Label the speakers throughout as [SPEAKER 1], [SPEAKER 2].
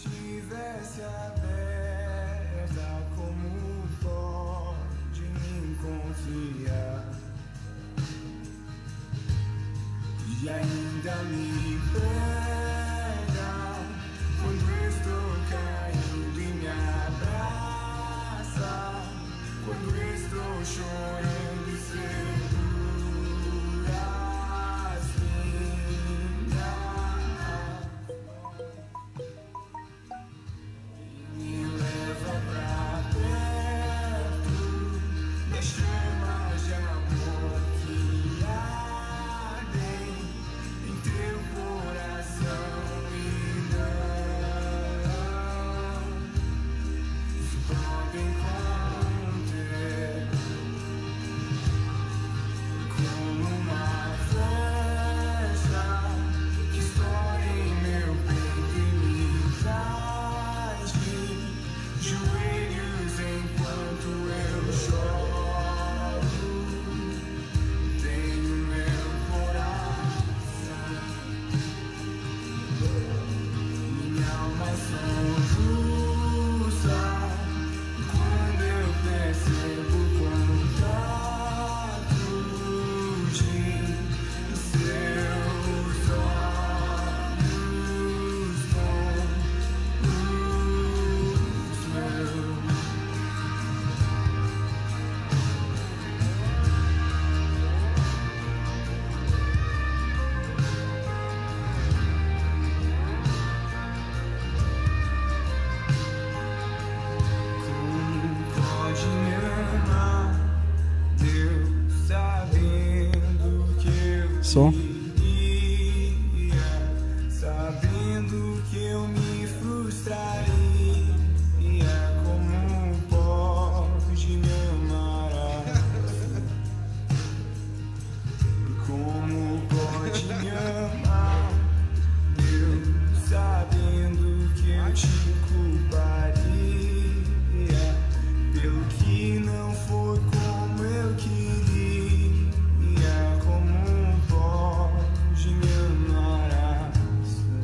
[SPEAKER 1] estivesse aberta, como pode me confiar? E ainda me pega quando estou caindo e me abraça, quando estou chorando e segura as minhas, me leva pra perto das chamas de amor que ardem em teu coração e não se podem conter, como uma flecha que estoura em meu peito e me traz de joelhos enquanto eu choro. Tenho meu coração, minha alma soluça quando eu percebo quão trato de seus olhos com os meus. Como pode me amar, Deus, sabendo que eu
[SPEAKER 2] Som.
[SPEAKER 1] iria, sabendo que eu me frustraria? Como pode me amar assim? Como pode me amar, Deus, sabendo que eu te culparia pelo que não foi como eu queria? Como pode me amar assim?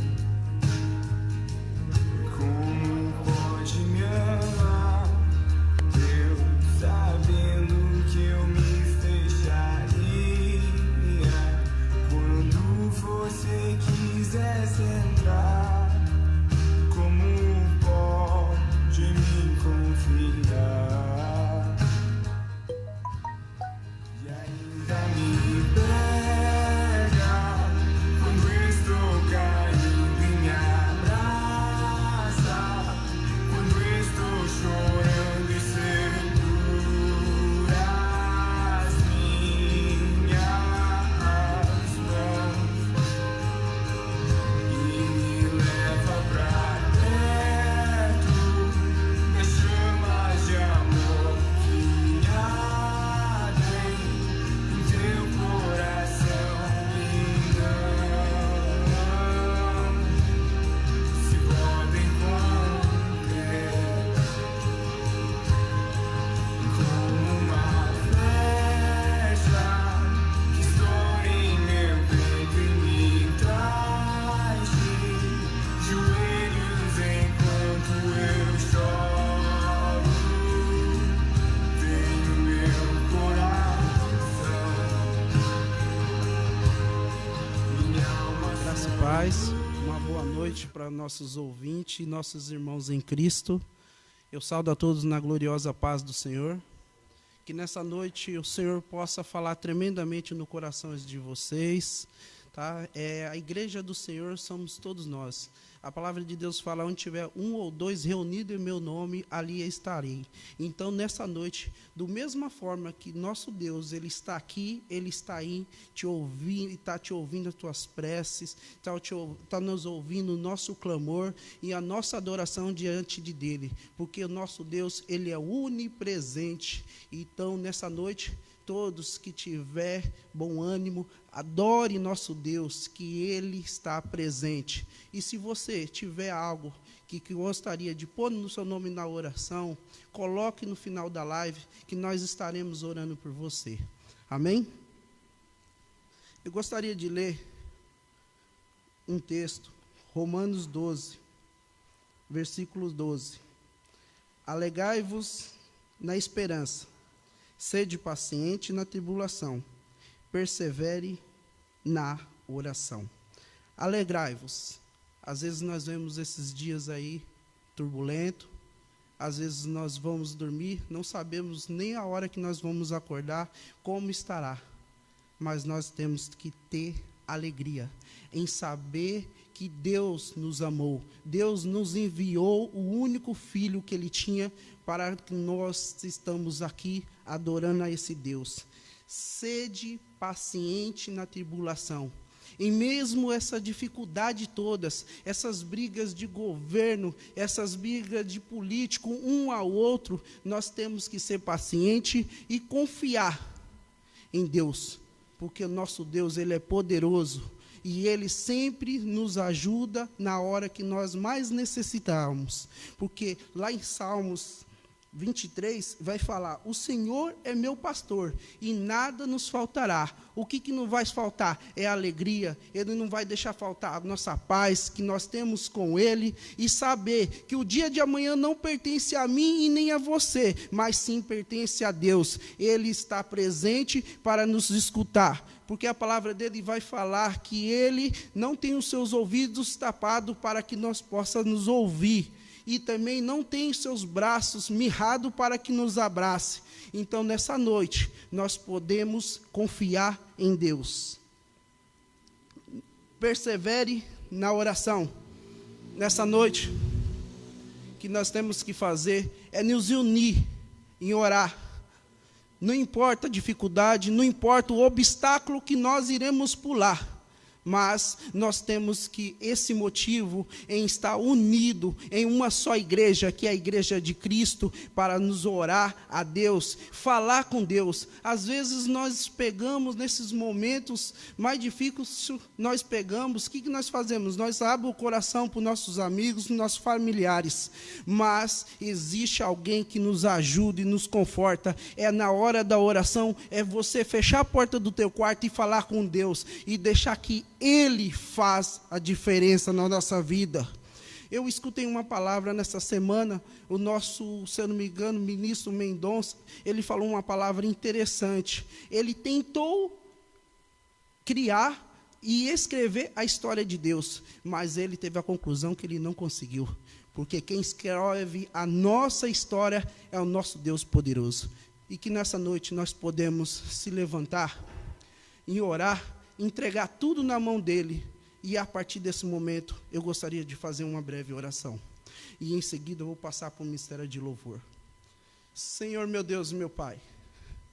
[SPEAKER 1] Como pode me amar, Deus, sabendo que eu me fecharia quando você quisesse entrar? Como pode me confiar? E ainda me pega quando estou caindo e me abraça, quando estou chorando e segura as minhas mãos e me leva pra perto das chamas de amor que ardem em teu coração e não se podem conter, como uma flecha que estoura em meu peito e me traz de joelhos enquanto eu choro. Tenho meu coração, minha alma
[SPEAKER 2] Graça e paz, uma boa noite para nossos ouvintes e nossos irmãos em Cristo. Eu saúdo a todos na gloriosa paz do Senhor. Que nessa noite o Senhor possa falar tremendamente no coração de vocês, tá? A igreja do Senhor somos todos nós. A palavra de Deus fala: onde tiver um ou dois reunidos em meu nome, ali estarei. Então, nessa noite, do mesma forma que nosso Deus, Ele está aqui, Ele está aí, te ouvindo, está te ouvindo as tuas preces, está nos ouvindo o nosso clamor e a nossa adoração diante dEle, porque o nosso Deus, Ele é onipresente. Então, nessa noite, todos que tiver bom ânimo, adore nosso Deus, que Ele está presente. E se você tiver algo que gostaria de pôr no seu nome na oração, coloque no final da live, que nós estaremos orando por você. Amém? Eu gostaria de ler um texto, Romanos 12, versículo 12. Alegrai-vos na esperança, sede paciente na tribulação, persevere na oração. Alegrai-vos. Às vezes nós vemos esses dias aí turbulentos, às vezes nós vamos dormir, não sabemos nem a hora que nós vamos acordar, como estará. Mas nós temos que ter alegria em saber que Deus nos amou. Deus nos enviou o único Filho que Ele tinha para que nós estamos aqui adorando a esse Deus. Sede paciente na tribulação. E mesmo essa dificuldade todas, essas brigas de governo, essas brigas de político um ao outro, nós temos que ser paciente e confiar em Deus, porque o nosso Deus, Ele é poderoso e Ele sempre nos ajuda na hora que nós mais necessitamos, porque lá em Salmos 23 vai falar: o Senhor é meu pastor e nada nos faltará. O que não vai faltar é a alegria. Ele não vai deixar faltar a nossa paz que nós temos com Ele, e saber que o dia de amanhã não pertence a mim e nem a você, mas sim pertence a Deus. Ele está presente para nos escutar, porque a palavra dele vai falar que Ele não tem os seus ouvidos tapados para que nós possamos nos ouvir, e também não tem seus braços mirrados para que nos abrace. Então, nessa noite, nós podemos confiar em Deus. Persevere na oração. Nessa noite, o que nós temos que fazer é nos unir em orar. Não importa a dificuldade, não importa o obstáculo que nós iremos pular, mas nós temos que esse motivo em estar unido em uma só igreja, que é a igreja de Cristo, para nos orar a Deus, falar com Deus. Às vezes nós pegamos nesses momentos mais difíceis, nós pegamos, o que nós fazemos? Nós abrimos o coração para os nossos amigos, nossos familiares, mas existe alguém que nos ajuda e nos conforta. É na hora da oração, é você fechar a porta do teu quarto e falar com Deus, e deixar que Ele faz a diferença na nossa vida. Eu escutei uma palavra nessa semana, o nosso, se eu não me engano, ministro Mendonça, ele falou uma palavra interessante. Ele tentou criar e escrever a história de Deus, mas ele teve a conclusão que ele não conseguiu, porque quem escreve a nossa história é o nosso Deus poderoso. E que nessa noite nós podemos se levantar e orar, entregar tudo na mão dele, e a partir desse momento eu gostaria de fazer uma breve oração, e em seguida eu vou passar para o ministério de louvor. Senhor, meu Deus e meu Pai,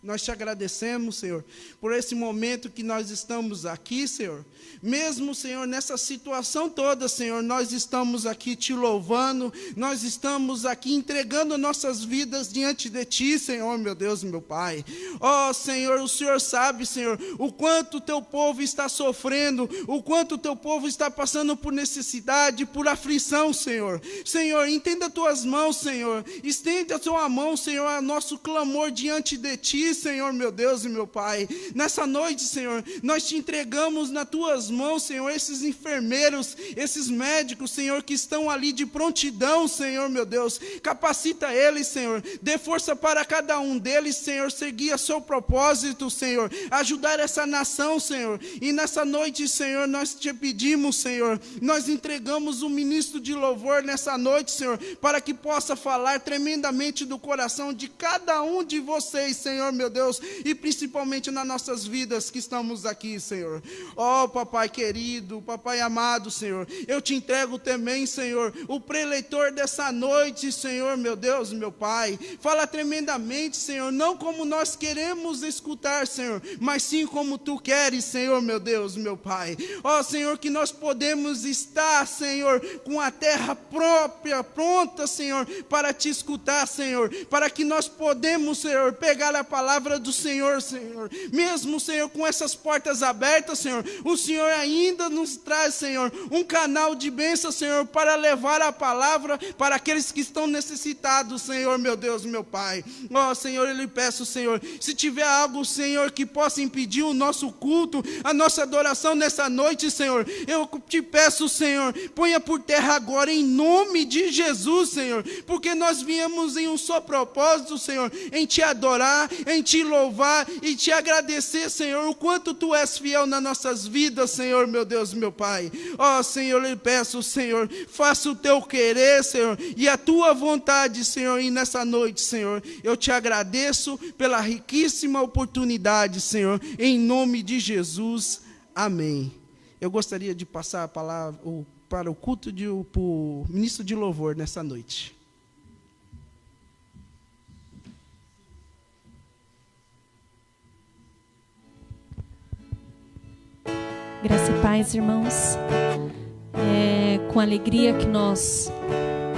[SPEAKER 2] nós te agradecemos, Senhor, por esse momento que nós estamos aqui, Senhor. Mesmo, Senhor, nessa situação toda, Senhor, nós estamos aqui te louvando, nós estamos aqui entregando nossas vidas diante de Ti, Senhor, meu Deus e meu Pai. Ó, Senhor, o Senhor sabe, Senhor, o quanto o Teu povo está sofrendo, o quanto o Teu povo está passando por necessidade, por aflição, Senhor. Senhor, entenda as Tuas mãos, Senhor, estende a Tua mão, Senhor, a nosso clamor diante de Ti, Senhor, meu Deus e meu Pai. Nessa noite, Senhor, nós te entregamos nas Tuas mãos, Senhor, esses enfermeiros, esses médicos, Senhor, que estão ali de prontidão, Senhor, meu Deus. Capacita eles, Senhor, dê força para cada um deles, Senhor, seguir a seu propósito, Senhor, ajudar essa nação, Senhor. E nessa noite, Senhor, nós te pedimos, Senhor, nós entregamos o ministro de louvor nessa noite, Senhor, para que possa falar tremendamente do coração de cada um de vocês, Senhor, meu Deus, e principalmente nas nossas vidas que estamos aqui, Senhor. Ó, Papai querido, Papai amado, Senhor, eu te entrego também, Senhor, o preleitor dessa noite, Senhor, meu Deus, meu Pai. Fala tremendamente, Senhor, não como nós queremos escutar, Senhor, mas sim como Tu queres, Senhor, meu Deus, meu Pai. Ó, Senhor, que nós podemos estar, Senhor, com a terra própria, pronta, Senhor, para Te escutar, Senhor, para que nós podemos, Senhor, pegar a palavra palavra do Senhor, Senhor. Mesmo, Senhor, com essas portas abertas, Senhor, o Senhor ainda nos traz, Senhor, um canal de bênção, Senhor, para levar a palavra para aqueles que estão necessitados, Senhor, meu Deus, meu Pai. Ó, Senhor, eu lhe peço, Senhor, se tiver algo, Senhor, que possa impedir o nosso culto, a nossa adoração nessa noite, Senhor, eu te peço, Senhor, ponha por terra agora, em nome de Jesus, Senhor, porque nós viemos em um só propósito, Senhor, em te adorar, em te louvar e te agradecer, Senhor, o quanto tu és fiel nas nossas vidas, Senhor, meu Deus, meu Pai. Ó, Senhor, eu lhe peço, Senhor, faça o teu querer, Senhor, e a tua vontade, Senhor, e nessa noite, Senhor, eu te agradeço pela riquíssima oportunidade, Senhor, em nome de Jesus, amém. Eu gostaria de passar a palavra para o culto para o ministro de louvor nessa noite.
[SPEAKER 3] Graça e paz, irmãos. É com alegria que nós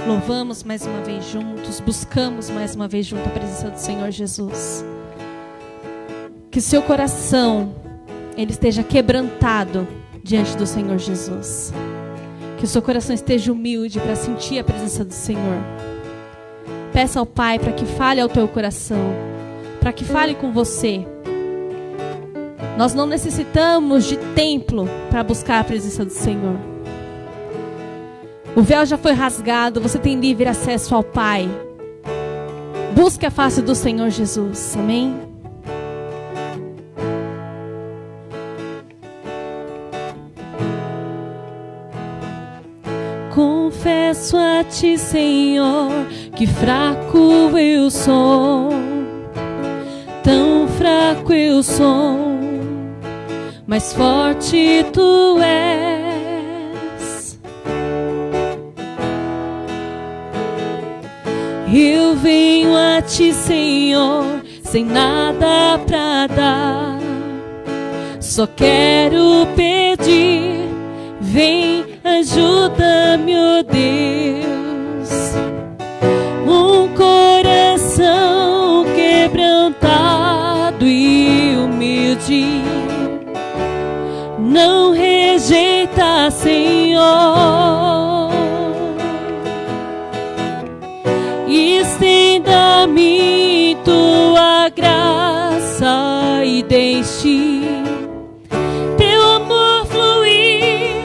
[SPEAKER 3] louvamos mais uma vez juntos, buscamos mais uma vez junto a presença do Senhor Jesus. Que o seu coração ele esteja quebrantado diante do Senhor Jesus. Que o seu coração esteja humilde para sentir a presença do Senhor. Peça ao Pai para que fale ao teu coração, para que fale com você. Nós não necessitamos de templo para buscar a presença do Senhor. O véu já foi rasgado, você tem livre acesso ao Pai. Busque a face do Senhor Jesus, amém? Confesso a ti, Senhor, que fraco eu sou, tão fraco eu sou, mas forte tu és. Eu venho a ti, Senhor, sem nada pra dar, só quero pedir, vem, ajuda-me, ó Deus. Um coração quebrantado e humilde não rejeita, Senhor. Estenda-me tua graça e deixe teu amor fluir.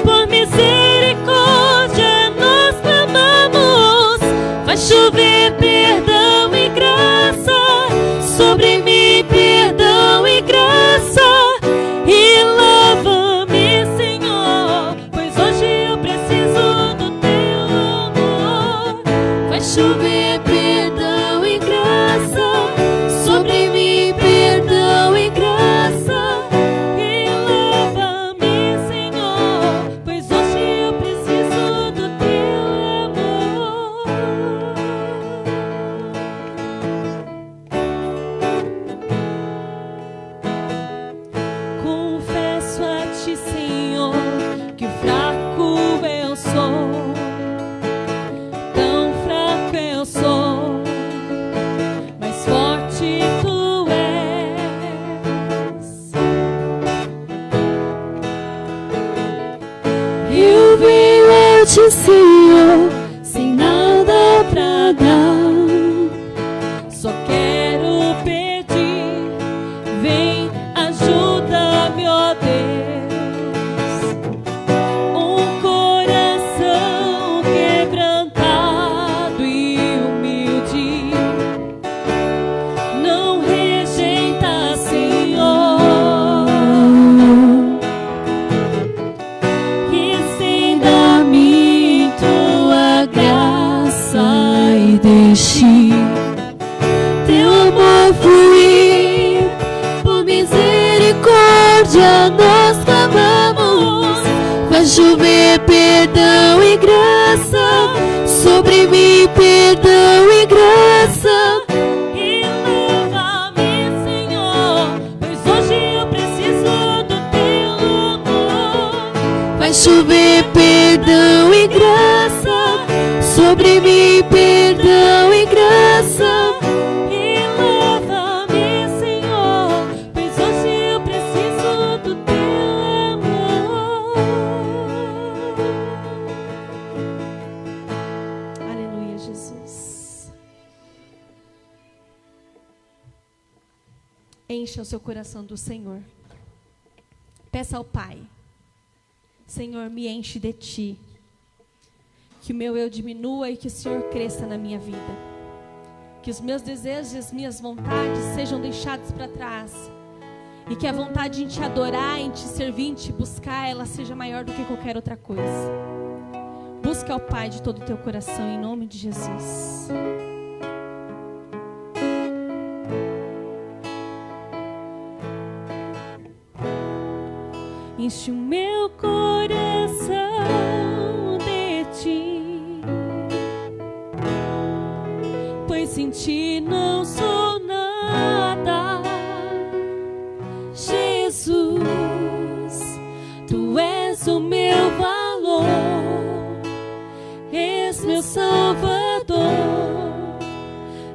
[SPEAKER 3] Por misericórdia nós clamamos, vai chover perdão e graça sobre mim, perdão e graça. E lava-me, Senhor, pois hoje eu preciso do teu amor. Vai chover perdão e graça sobre mim, perdão e graça. E lava-me, Senhor, pois hoje eu preciso do teu amor. Confesso a ti, Senhor, que fraco eu sou, tão fraco eu sou, mas forte tu és. Eu venho a ti, Senhor, sem nada pra dar, só quero pedir, vem, ajuda-me, ó Deus. Um coração quebrantado e humilde não rejeita, Senhor. Estenda-me tua graça e deixe teu amor fluir. Por misericórdia nós clamamos, vai chover perdão e graça sobre mim, perdão e graça. E lava-me, Senhor, pois hoje eu preciso do teu amor. Vai chover perdão e graça sobre mim, perdão e graça. E lava-me, Encha o seu coração do Senhor. Peça ao Pai: Senhor, me enche de Ti. Que o meu eu diminua e que o Senhor cresça na minha vida. Que os meus desejos e as minhas vontades sejam deixados para trás. E que a vontade em Te adorar, em Te servir, em Te buscar, ela seja maior do que qualquer outra coisa. Busca ao Pai de todo o teu coração, em nome de Jesus. Enche o meu coração de Ti, pois sem Ti não sou nada. Jesus, Tu és o meu valor, és meu Salvador,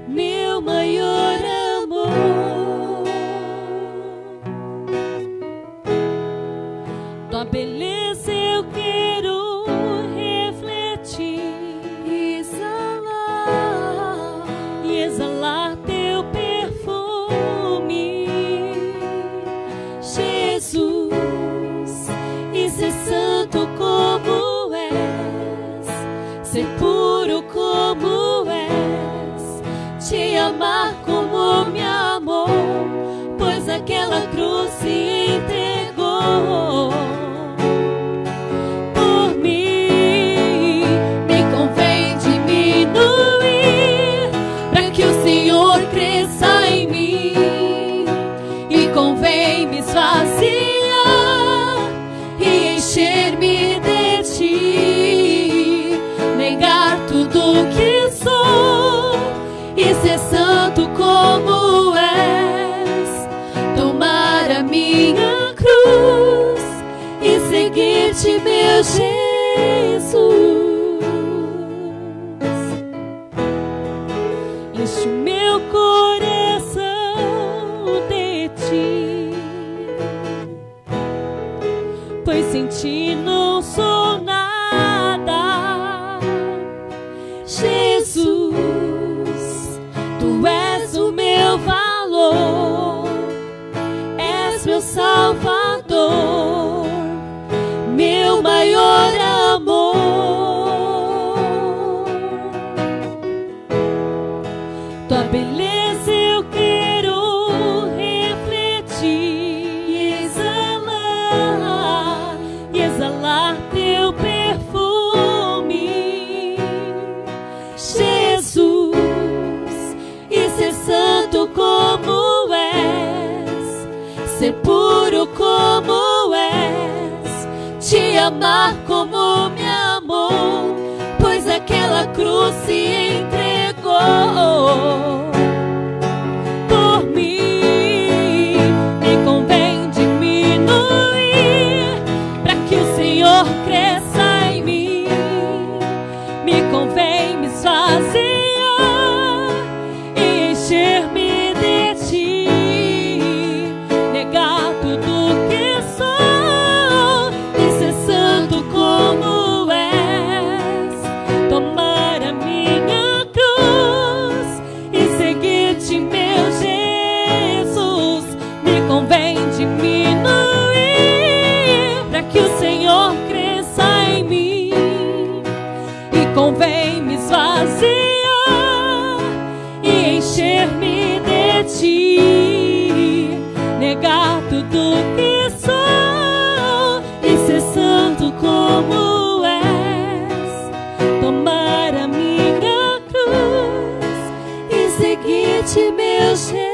[SPEAKER 3] meu maior amor. Tua beleza eu quero refletir e exalar teu perfume, Jesus, e ser santo como és, ser puro como és, te amar como me amou, pois aquela cruz se entregou. Por mim, me convém diminuir, para que o Senhor cresça em mim, e convém me esvaziar e encher-me de Ti, negar tudo que sou e ser santo como és, tomar a minha cruz e seguir-te, meu Jesus. Enche o meu coração de Ti, pois sem Ti não sou nada. Jesus, Tu és o meu valor, és meu Salvador, meu maior amor. Tua beleza eu quero refletir e exalar teu perfume, Jesus, e ser santo como és, ser puro como és, te amar como me amou, pois aquela cruz se entregou. Por mim, me convém diminuir, para que o Senhor cresça em mim, me convém me esvaziar e encher-me de Ti, negar tudo que sou e ser santo como és, tomar a minha cruz e seguir-te, meu Jesus. Me convém diminuir, para que o Senhor cresça em mim, e convém me esvaziar e encher-me de Ti, negar tudo que sou e ser santo como és, tomar a minha cruz e seguir-te, meu Jesus.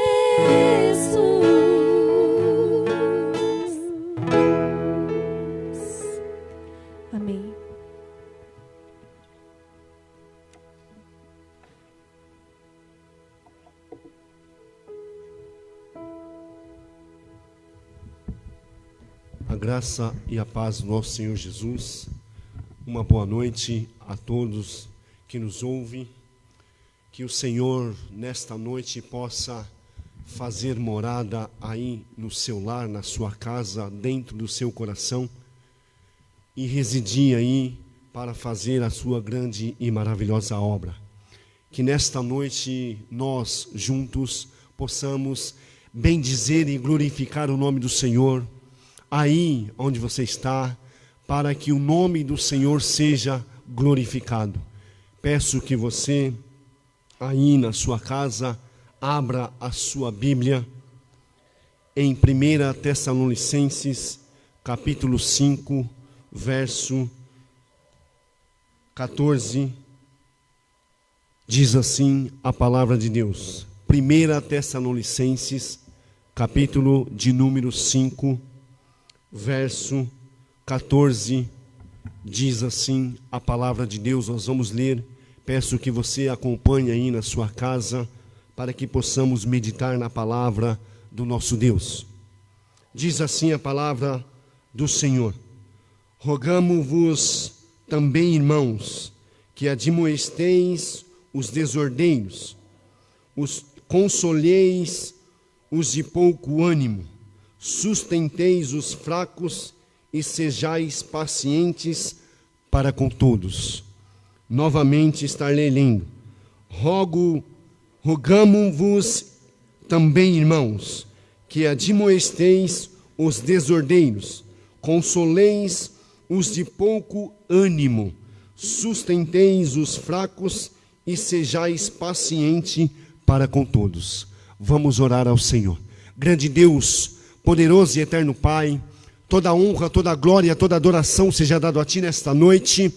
[SPEAKER 3] Amém.
[SPEAKER 4] A graça e a paz do nosso Senhor Jesus. Uma boa noite a todos que nos ouvem. Que o Senhor, nesta noite, possa fazer morada aí no seu lar, na sua casa, dentro do seu coração, e residir aí para fazer a sua grande e maravilhosa obra. Que nesta noite nós juntos possamos bendizer e glorificar o nome do Senhor aí onde você está, para que o nome do Senhor seja glorificado. Peço que você, aí na sua casa, abra a sua Bíblia em 1 Tessalonicenses, capítulo 5, verso 14, diz assim a palavra de Deus. 1 Tessalonicenses, capítulo de número 5, verso 14, diz assim a palavra de Deus. Nós vamos ler. Peço que você acompanhe aí na sua casa, para que possamos meditar na palavra do nosso Deus. Diz assim a palavra do Senhor: rogamo-vos também, irmãos, que admoesteis os desordeiros, os consoleis os de pouco ânimo, sustenteis os fracos e sejais pacientes para com todos. Novamente estarei lendo. Rogamo-vos também, irmãos, que admoesteis os desordeiros, consoleis os de pouco ânimo, sustenteis os fracos e sejais paciente para com todos. Vamos orar ao Senhor. Grande Deus, poderoso e eterno Pai, toda honra, toda glória, toda adoração seja dado a Ti nesta noite,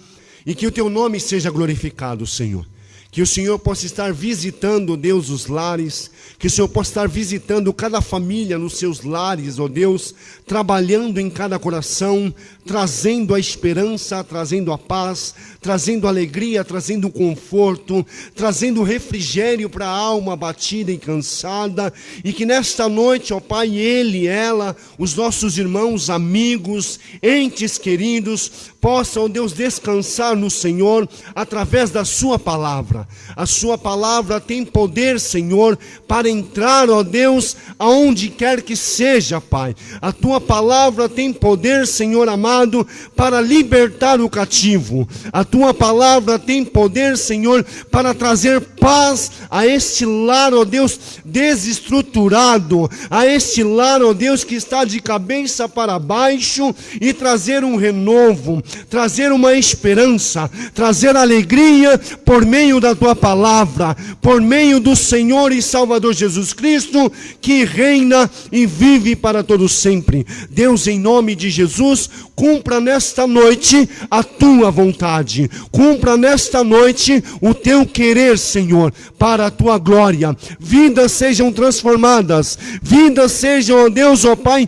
[SPEAKER 4] e que o Teu nome seja glorificado, Senhor. Que o Senhor possa estar visitando, Deus, os lares, que o Senhor possa estar visitando cada família nos seus lares, ó Deus, trabalhando em cada coração, trazendo a esperança, trazendo a paz, trazendo alegria, trazendo conforto, trazendo refrigério para a alma abatida e cansada, e que nesta noite, ó Pai, ele, ela, os nossos irmãos, amigos, entes queridos, possam, ó Deus, descansar no Senhor através da sua palavra. A sua palavra tem poder, Senhor, para entrar, ó Deus, aonde quer que seja, Pai. A tua palavra tem poder, Senhor amado, para libertar o cativo. A tua palavra tem poder, Senhor, para trazer paz a este lar, ó Deus, desestruturado, a este lar, ó Deus, que está de cabeça para baixo, e trazer um renovo, trazer uma esperança, trazer alegria por meio da tua palavra, por meio do Senhor e Salvador Jesus Cristo, que reina e vive para todo sempre. Deus, em nome de Jesus, cumpra nesta noite a tua vontade, cumpra nesta noite o teu querer, Senhor, para a tua glória. Vidas sejam transformadas, vidas sejam, ó Deus, ó Pai,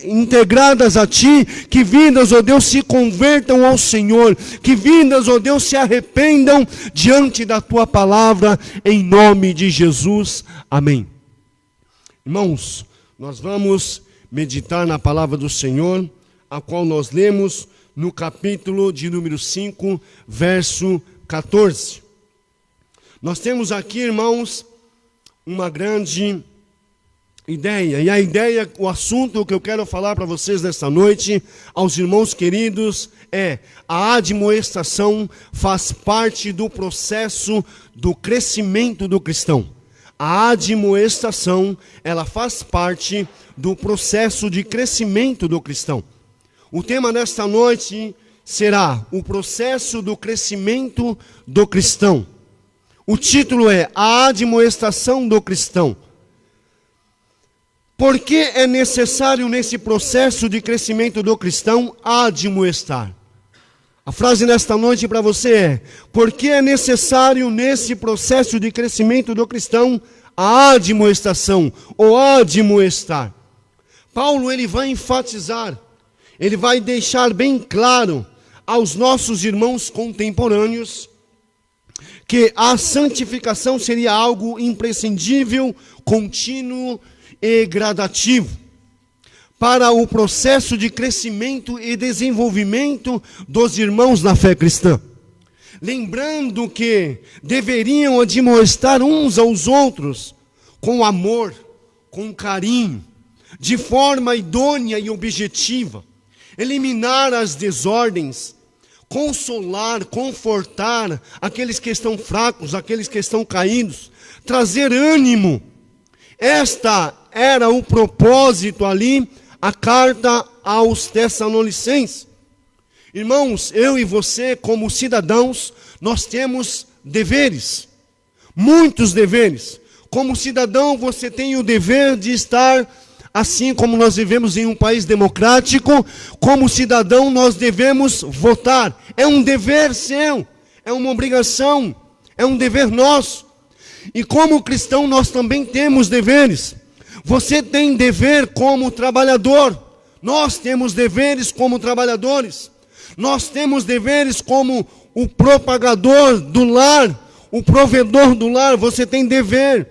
[SPEAKER 4] integradas a ti, que vidas, ó Deus, se convertam ao Senhor, que vidas, ó Deus, se arrependam diante da tua palavra, em nome de Jesus. Amém. Irmãos, nós vamos meditar na palavra do Senhor, a qual nós lemos no capítulo de número 5, verso 14. Nós temos aqui, irmãos, uma grande ideia, e a ideia, o assunto que eu quero falar para vocês nesta noite, aos irmãos queridos, é: a admoestação faz parte do processo do crescimento do cristão. A admoestação, ela faz parte do processo de crescimento do cristão. O tema desta noite será o processo do crescimento do cristão. O título é a admoestação do cristão. Por que é necessário nesse processo de crescimento do cristão admoestar? A frase nesta noite para você é: por que é necessário nesse processo de crescimento do cristão a admoestação ou admoestar? Paulo, ele vai enfatizar, ele vai deixar bem claro aos nossos irmãos contemporâneos que a santificação seria algo imprescindível, contínuo e gradativo para o processo de crescimento e desenvolvimento dos irmãos na fé cristã. Lembrando que deveriam admoestar uns aos outros com amor, com carinho, de forma idônea e objetiva, eliminar as desordens, consolar, confortar aqueles que estão fracos, aqueles que estão caídos, trazer ânimo, Esta era o propósito ali, a carta aos Tessalonicenses. Irmãos, eu e você, como cidadãos, nós temos deveres, muitos deveres. Como cidadão, você tem o dever de estar, assim como nós vivemos em um país democrático, como cidadão nós devemos votar. É um dever seu, é uma obrigação, é um dever nosso. E como cristão nós também temos deveres. Você tem dever como trabalhador, nós temos deveres como trabalhadores. Nós temos deveres como o propagador do lar, o provedor do lar, você tem dever.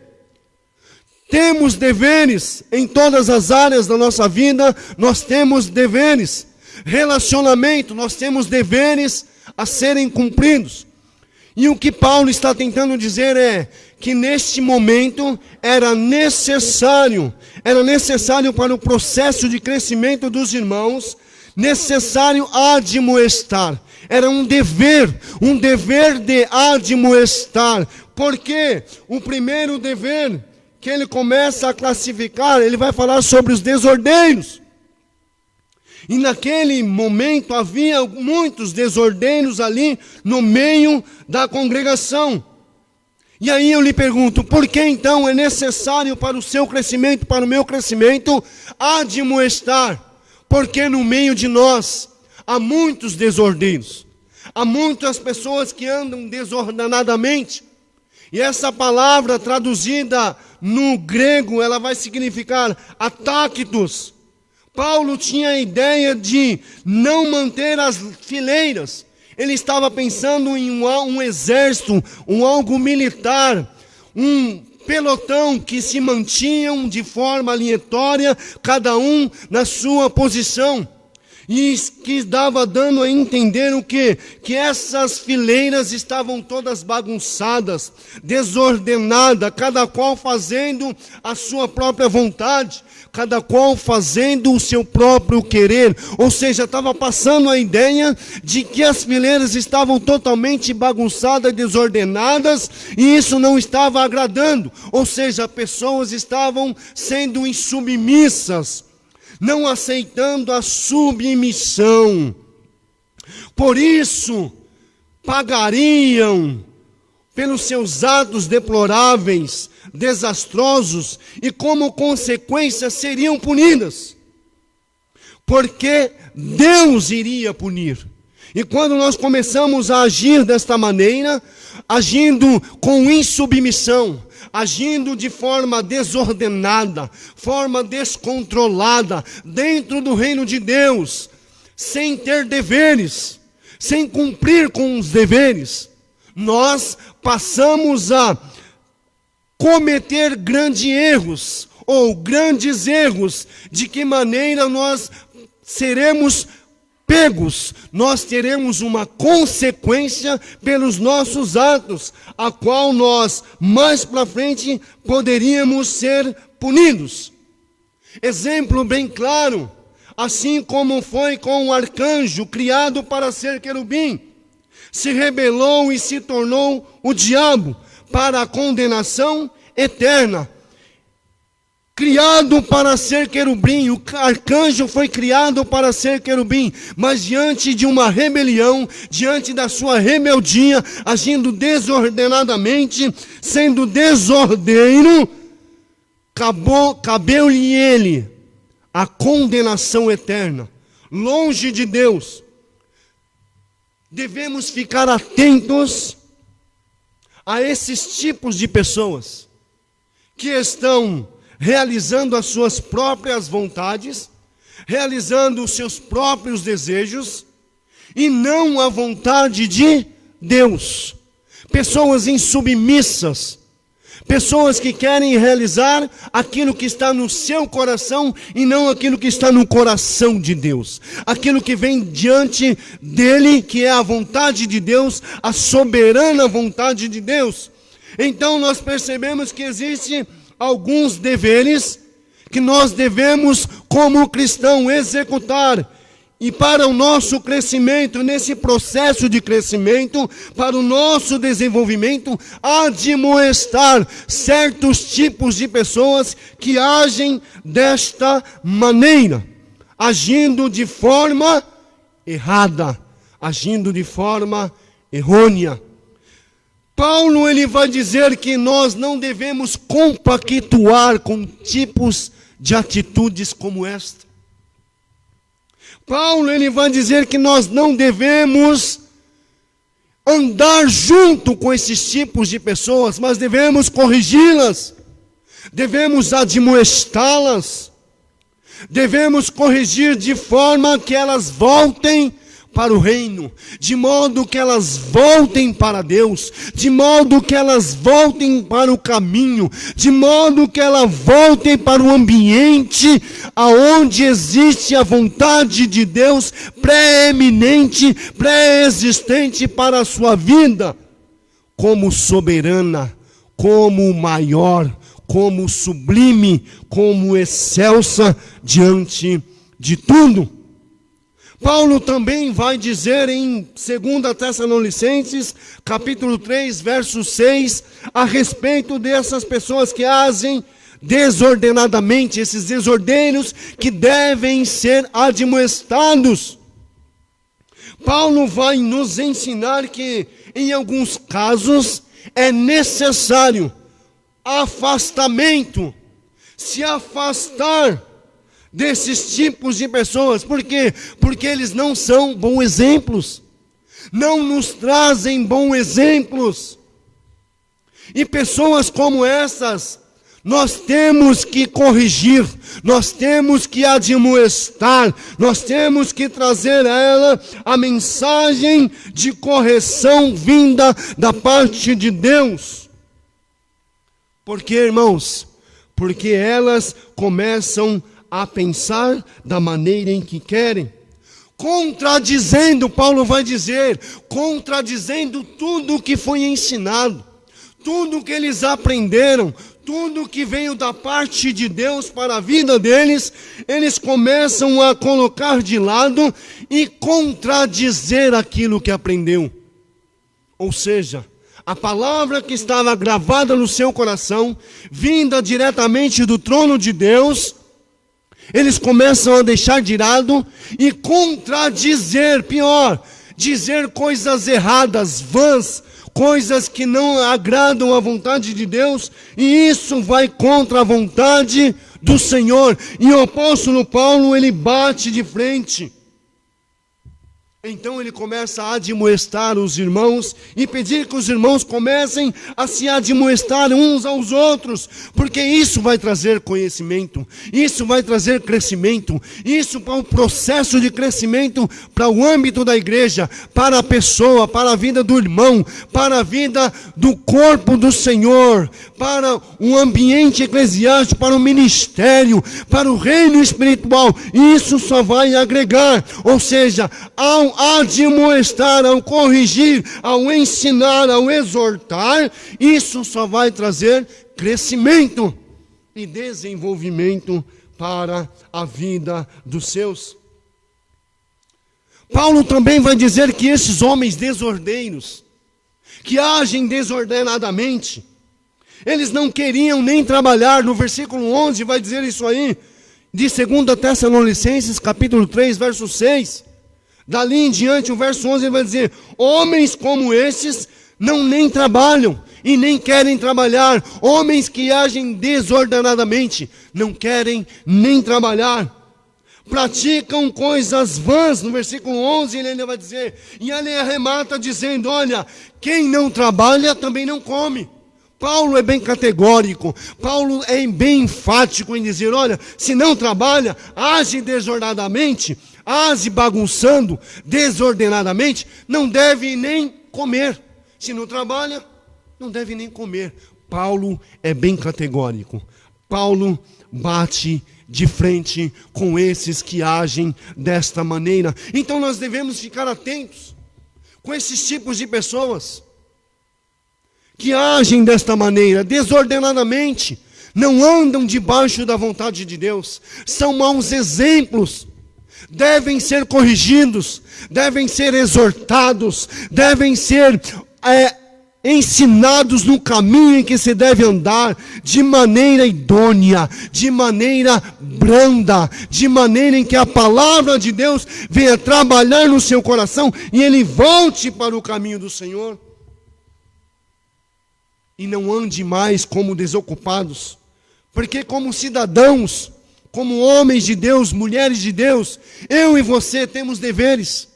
[SPEAKER 4] Temos deveres em todas as áreas da nossa vida, nós temos deveres. Relacionamento, nós temos deveres a serem cumpridos. E o que Paulo está tentando dizer é que neste momento era necessário para o processo de crescimento dos irmãos, necessário admoestar. Era um dever de admoestar. Porque o primeiro dever que ele começa a classificar, ele vai falar sobre os desordeiros. E naquele momento havia muitos desordeiros ali no meio da congregação. E aí eu lhe pergunto, por que então é necessário para o seu crescimento, para o meu crescimento, admoestar? Porque no meio de nós há muitos desordeiros, há muitas pessoas que andam desordenadamente. E essa palavra traduzida no grego, ela vai significar atáquitos. Paulo tinha a ideia de não manter as fileiras. Ele estava pensando em um exército, algo militar, um pelotão que se mantinham de forma aleatória, cada um na sua posição. E que dava dando a entender o quê? Que essas fileiras estavam todas bagunçadas, desordenadas, cada qual fazendo a sua própria vontade, cada qual fazendo o seu próprio querer. Ou seja, estava passando a ideia de que as fileiras estavam totalmente bagunçadas, desordenadas, e isso não estava agradando. Ou seja, pessoas estavam sendo insubmissas, não aceitando a submissão. Por isso, pagariam pelos seus atos deploráveis, desastrosos, e como consequência seriam punidas. Porque Deus iria punir. E quando nós começamos a agir desta maneira, agindo com insubmissão, agindo de forma desordenada, forma descontrolada, dentro do reino de Deus, sem ter deveres, sem cumprir com os deveres, nós passamos a cometer grandes erros, de que maneira nós seremos pegos, nós teremos uma consequência pelos nossos atos, a qual nós, mais para frente, poderíamos ser punidos. Exemplo bem claro, assim como foi com o arcanjo, criado para ser querubim, se rebelou e se tornou o diabo, para a condenação eterna. Criado para ser querubim, o arcanjo foi criado para ser querubim, mas diante de uma rebelião, diante da sua rebeldia, agindo desordenadamente, sendo desordeiro, cabeu-lhe ele a condenação eterna, longe de Deus. Devemos ficar atentos a esses tipos de pessoas que estão realizando as suas próprias vontades, realizando os seus próprios desejos, e não a vontade de Deus. Pessoas insubmissas, pessoas que querem realizar aquilo que está no seu coração e não aquilo que está no coração de Deus. Aquilo que vem diante dele, que é a vontade de Deus, a soberana vontade de Deus. Então nós percebemos que existe alguns deveres que nós devemos, como cristão, executar. E para o nosso crescimento, nesse processo de crescimento, para o nosso desenvolvimento, admoestar certos tipos de pessoas que agem desta maneira, agindo de forma errada, agindo de forma errônea. Paulo ele vai dizer que nós não devemos compactuar com tipos de atitudes como esta. Paulo ele vai dizer que nós não devemos andar junto com esses tipos de pessoas, mas devemos corrigi-las, devemos admoestá-las, devemos corrigir de forma que elas voltem para o reino, de modo que elas voltem para Deus, de modo que elas voltem para o caminho, de modo que elas voltem para o ambiente aonde existe a vontade de Deus preeminente, pré-existente para a sua vida, como soberana, como maior, como sublime, como excelsa diante de tudo. Paulo também vai dizer em 2 Tessalonicenses, capítulo 3, verso 6, a respeito dessas pessoas que agem desordenadamente, esses desordeiros que devem ser admoestados. Paulo vai nos ensinar que, em alguns casos, é necessário afastamento, se afastar desses tipos de pessoas. Por quê? Porque eles não são bons exemplos, não nos trazem bons exemplos. E pessoas como essas, nós temos que corrigir, nós temos que admoestar, nós temos que trazer a ela a mensagem de correção vinda da parte de Deus. Por quê, irmãos? Porque elas começam a pensar da maneira em que querem, contradizendo, Paulo vai dizer, contradizendo tudo o que foi ensinado, tudo o que eles aprenderam, tudo que veio da parte de Deus para a vida deles, eles começam a colocar de lado e contradizer aquilo que aprendeu. Ou seja, a palavra que estava gravada no seu coração, vinda diretamente do trono de Deus, eles começam a deixar de lado e contradizer, pior, dizer coisas erradas, vãs, coisas que não agradam à vontade de Deus, e isso vai contra a vontade do Senhor. E o apóstolo Paulo, ele bate de frente. Então ele começa a admoestar os irmãos e pedir que os irmãos comecem a se admoestar uns aos outros, porque isso vai trazer conhecimento, isso vai trazer crescimento, isso é um processo de crescimento para o âmbito da igreja, para a pessoa, para a vida do irmão, para a vida do corpo do Senhor, para o ambiente eclesiástico, para o ministério, para o reino espiritual. Isso só vai agregar, ou seja, ao admoestar, ao corrigir, ao ensinar, ao exortar, isso só vai trazer crescimento e desenvolvimento para a vida dos seus. Paulo também vai dizer que esses homens desordeiros, que agem desordenadamente, eles não queriam nem trabalhar. No versículo 11 vai dizer isso aí, de 2 Tessalonicenses, capítulo 3, verso 6. Dali em diante, o verso 11 ele vai dizer: homens como esses não nem trabalham e nem querem trabalhar. Homens que agem desordenadamente, não querem nem trabalhar. Praticam coisas vãs. No versículo 11 ele ainda vai dizer, e ele arremata dizendo: olha, quem não trabalha também não come. Paulo é bem categórico, Paulo é bem enfático em dizer: olha, se não trabalha, age desordenadamente, age bagunçando, desordenadamente, não deve nem comer. Se não trabalha, não deve nem comer. Paulo é bem categórico. Paulo bate de frente com esses que agem desta maneira. Então nós devemos ficar atentos com esses tipos de pessoas que agem desta maneira, desordenadamente, não andam debaixo da vontade de Deus, são maus exemplos, devem ser corrigidos, devem ser exortados, devem ser ensinados no caminho em que se deve andar, de maneira idônea, de maneira branda, de maneira em que a palavra de Deus venha trabalhar no seu coração e ele volte para o caminho do Senhor. E não ande mais como desocupados, porque como cidadãos, como homens de Deus, mulheres de Deus, eu e você temos deveres.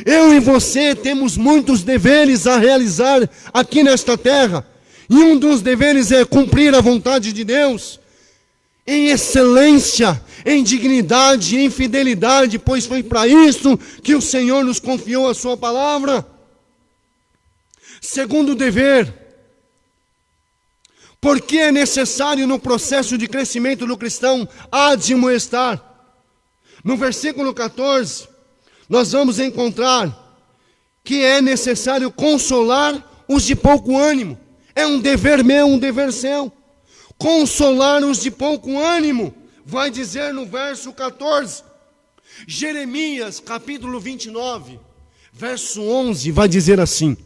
[SPEAKER 4] Eu e você temos muitos deveres a realizar aqui nesta terra. E um dos deveres é cumprir a vontade de Deus em excelência, em dignidade, em fidelidade, pois foi para isso que o Senhor nos confiou a sua palavra. Segundo dever, porque é necessário no processo de crescimento do cristão admoestar. No versículo 14, nós vamos encontrar que é necessário consolar os de pouco ânimo. É um dever meu, um dever seu. Consolar os de pouco ânimo, vai dizer no verso 14. Jeremias, capítulo 29, verso 11, vai dizer assim: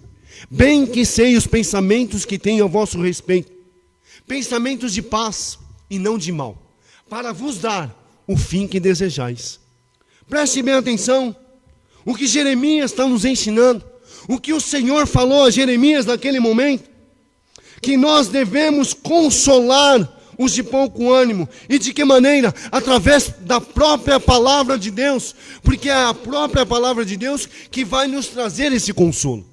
[SPEAKER 4] bem que sei os pensamentos que tenho a vosso respeito, pensamentos de paz e não de mal, para vos dar o fim que desejais. Preste bem atenção, o que Jeremias está nos ensinando, o que o Senhor falou a Jeremias naquele momento, que nós devemos consolar os de pouco ânimo. E de que maneira? Através da própria palavra de Deus, porque é a própria palavra de Deus que vai nos trazer esse consolo.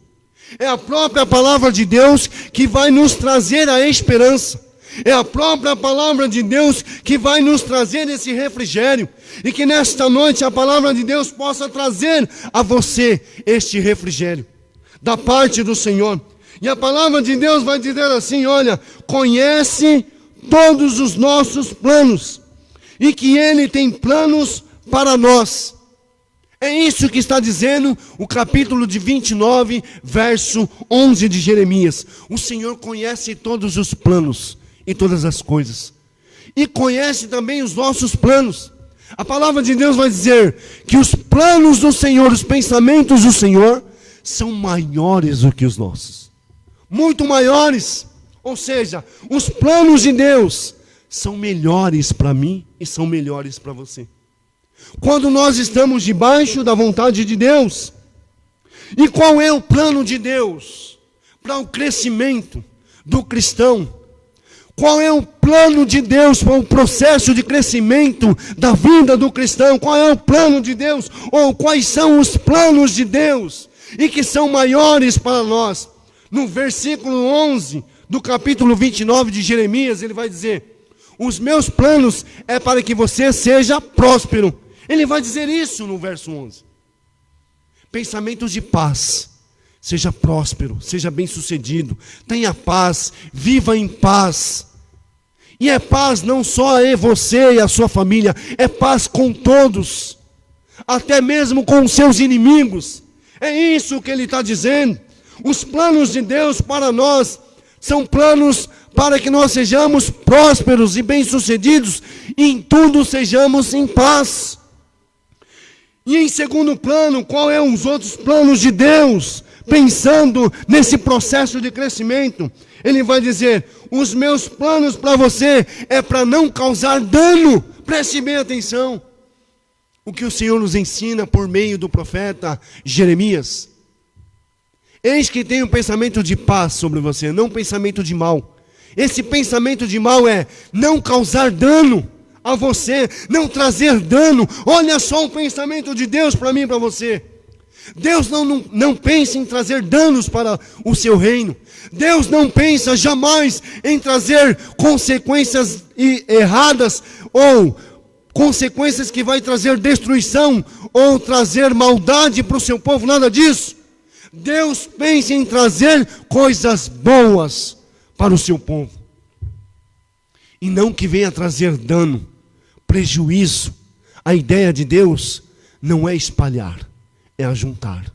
[SPEAKER 4] É a própria palavra de Deus que vai nos trazer a esperança. É a própria palavra de Deus que vai nos trazer esse refrigério. E que nesta noite a palavra de Deus possa trazer a você este refrigério da parte do Senhor. E a palavra de Deus vai dizer assim: olha, conhece todos os nossos planos, e que Ele tem planos para nós. É isso que está dizendo o capítulo de 29, verso 11 de Jeremias. O Senhor conhece todos os planos e todas as coisas, e conhece também os nossos planos. A palavra de Deus vai dizer que os planos do Senhor, os pensamentos do Senhor, são maiores do que os nossos. Muito maiores. Ou seja, os planos de Deus são melhores para mim e são melhores para você. Quando nós estamos debaixo da vontade de Deus. E qual é o plano de Deus para o crescimento do cristão? Qual é o plano de Deus para o processo de crescimento da vida do cristão? Qual é o plano de Deus? Ou quais são os planos de Deus? E que são maiores para nós? No versículo 11 do capítulo 29 de Jeremias, ele vai dizer: os meus planos é para que você seja próspero. Ele vai dizer isso no verso 11. Pensamentos de paz. Seja próspero, seja bem-sucedido, tenha paz, viva em paz. E é paz não só é você e a sua família, é paz com todos, até mesmo com os seus inimigos. É isso que ele está dizendo. Os planos de Deus para nós são planos para que nós sejamos prósperos e bem-sucedidos, e em tudo sejamos em paz. E em segundo plano, qual é os outros planos de Deus, pensando nesse processo de crescimento? Ele vai dizer: os meus planos para você é para não causar dano. Preste bem atenção. O que o Senhor nos ensina por meio do profeta Jeremias: eis que tem um pensamento de paz sobre você, não um pensamento de mal. Esse pensamento de mal é não causar dano a você, não trazer dano. Olha só o pensamento de Deus para mim e para você. Deus não pensa em trazer danos para o seu reino. Deus não pensa jamais em trazer consequências erradas, ou consequências que vai trazer destruição, ou trazer maldade para o seu povo, nada disso. Deus pensa em trazer coisas boas para o seu povo, e não que venha trazer dano, prejuízo. A ideia de Deus não é espalhar, é ajuntar.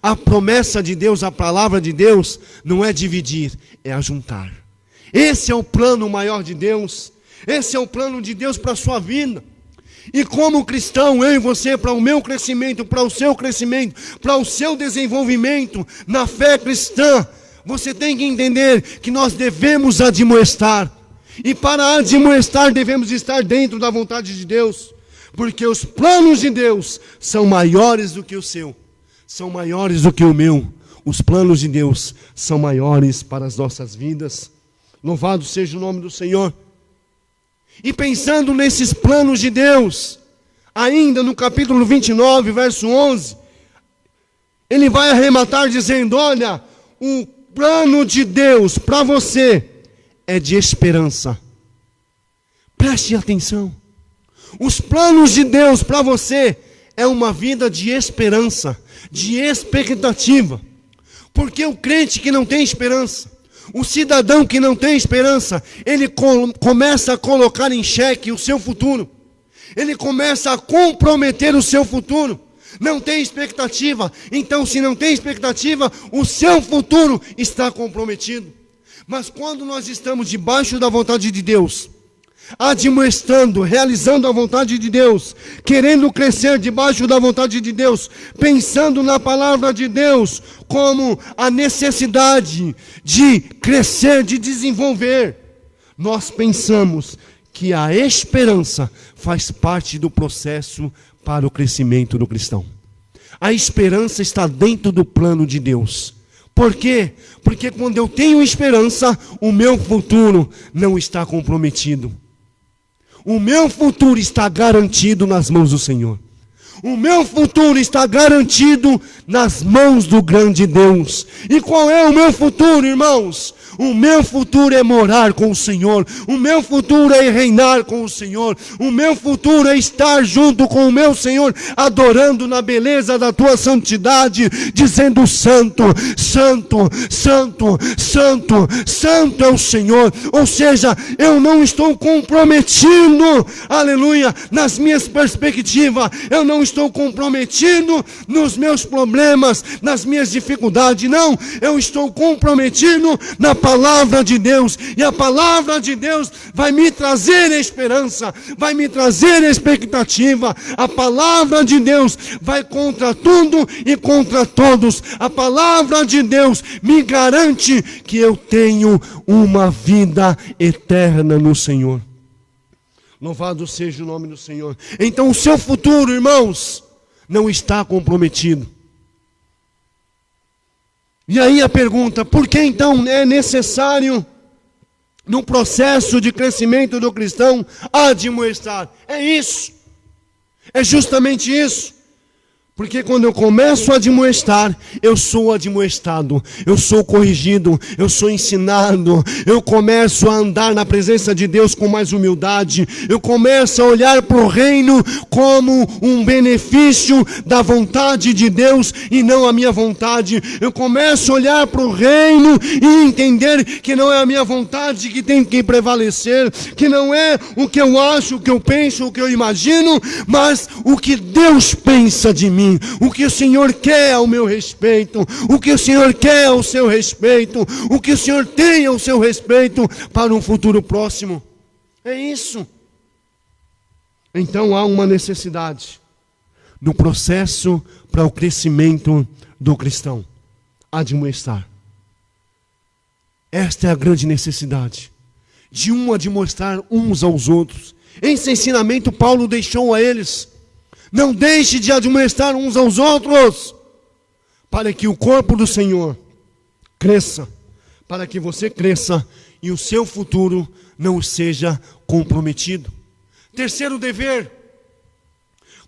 [SPEAKER 4] A promessa de Deus, a palavra de Deus, não é dividir, é ajuntar. Esse é o plano maior de Deus. Esse é o plano de Deus para a sua vida. E como cristão, eu e você, para o meu crescimento, para o seu crescimento, para o seu desenvolvimento na fé cristã, você tem que entender que nós devemos admoestar. E para admoestar devemos estar dentro da vontade de Deus. Porque os planos de Deus são maiores do que o seu. São maiores do que o meu. Os planos de Deus são maiores para as nossas vidas. Louvado seja o nome do Senhor. E pensando nesses planos de Deus, ainda no capítulo 29, verso 11, ele vai arrematar dizendo: olha, o plano de Deus para você é de esperança. Preste atenção. Os planos de Deus para você é uma vida de esperança, de expectativa. Porque o crente que não tem esperança, o cidadão que não tem esperança, ele começa a colocar em xeque o seu futuro. Ele começa a comprometer o seu futuro. Não tem expectativa. Então, se não tem expectativa, o seu futuro está comprometido. Mas quando nós estamos debaixo da vontade de Deus, admoestando, realizando a vontade de Deus, querendo crescer debaixo da vontade de Deus, pensando na palavra de Deus como a necessidade de crescer, de desenvolver, nós pensamos que a esperança faz parte do processo para o crescimento do cristão. A esperança está dentro do plano de Deus. Por quê? Porque quando eu tenho esperança, o meu futuro não está comprometido. O meu futuro está garantido nas mãos do Senhor. O meu futuro está garantido nas mãos do grande Deus. E qual é o meu futuro, irmãos? O meu futuro é morar com o Senhor. O meu futuro é reinar com o Senhor. O meu futuro é estar junto com o meu Senhor, adorando na beleza da tua santidade, dizendo: santo, santo, santo, santo, santo é o Senhor. Ou seja, eu não estou comprometido, aleluia, nas minhas perspectivas. Eu não estou comprometido nos meus problemas, nas minhas dificuldades. Não, eu estou comprometido na palavra de Deus, e a palavra de Deus vai me trazer esperança, vai me trazer expectativa. A palavra de Deus vai contra tudo e contra todos. A palavra de Deus me garante que eu tenho uma vida eterna no Senhor. Louvado seja o nome do Senhor. Então o seu futuro, irmãos, não está comprometido. E aí a pergunta: por que então é necessário, no processo de crescimento do cristão, admoestar? É isso. É justamente isso. Porque quando eu começo a admoestar, eu sou admoestado, eu sou corrigido, eu sou ensinado, eu começo a andar na presença de Deus com mais humildade, eu começo a olhar para o reino como um benefício da vontade de Deus e não a minha vontade. Eu começo a olhar para o reino e entender que não é a minha vontade que tem que prevalecer, que não é o que eu acho, o que eu penso, o que eu imagino, mas o que Deus pensa de mim. O que o Senhor quer ao meu respeito, o que o Senhor quer ao seu respeito, o que o Senhor tem ao seu respeito para um futuro próximo. É isso. Então há uma necessidade no processo para o crescimento do cristão: admoestar. Esta é a grande necessidade de admoestar uns aos outros. Esse ensinamento Paulo deixou a eles. Não deixe de admoestar uns aos outros, para que o corpo do Senhor cresça, para que você cresça e o seu futuro não seja comprometido. Terceiro dever: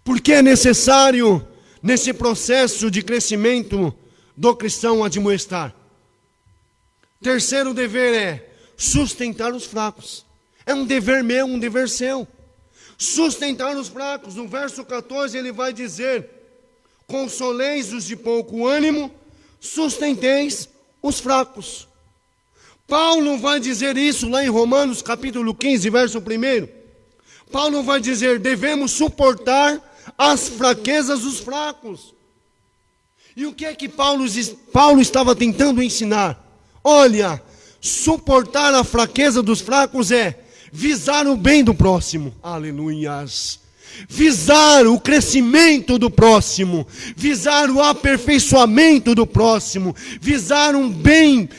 [SPEAKER 4] por que é necessário, nesse processo de crescimento do cristão, admoestar? Terceiro dever é sustentar os fracos. É um dever meu, um dever seu. Sustentar os fracos. No verso 14 ele vai dizer: consoleis os de pouco ânimo, sustenteis os fracos. Paulo vai dizer isso lá em Romanos capítulo 15, verso 1. Paulo vai dizer: devemos suportar as fraquezas dos fracos. E o que é que Paulo estava tentando ensinar? Olha, suportar a fraqueza dos fracos é visar o bem do próximo. Aleluias. visar o crescimento do próximo, visar o aperfeiçoamento do próximo, visar um bem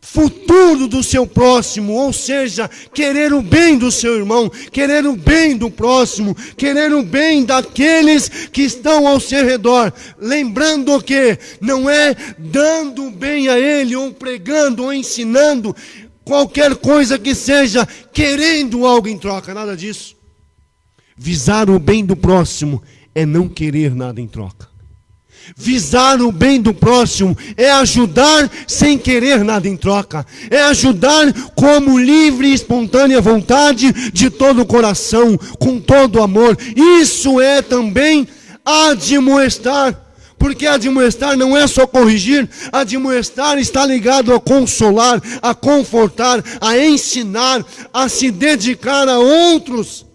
[SPEAKER 4] futuro do seu próximo, ou seja, querer o bem do seu irmão, querer o bem do próximo, querer o bem daqueles que estão ao seu redor, lembrando que não é dando bem a ele, ou pregando, ou ensinando, qualquer coisa que seja, querendo algo em troca, nada disso. Visar o bem do próximo é não querer nada em troca. Visar o bem do próximo é ajudar sem querer nada em troca. É ajudar como livre e espontânea vontade de todo o coração, com todo o amor. Isso é também admoestar. Porque admoestar não é só corrigir, admoestar está ligado a consolar, a confortar, a ensinar, a se dedicar a outros.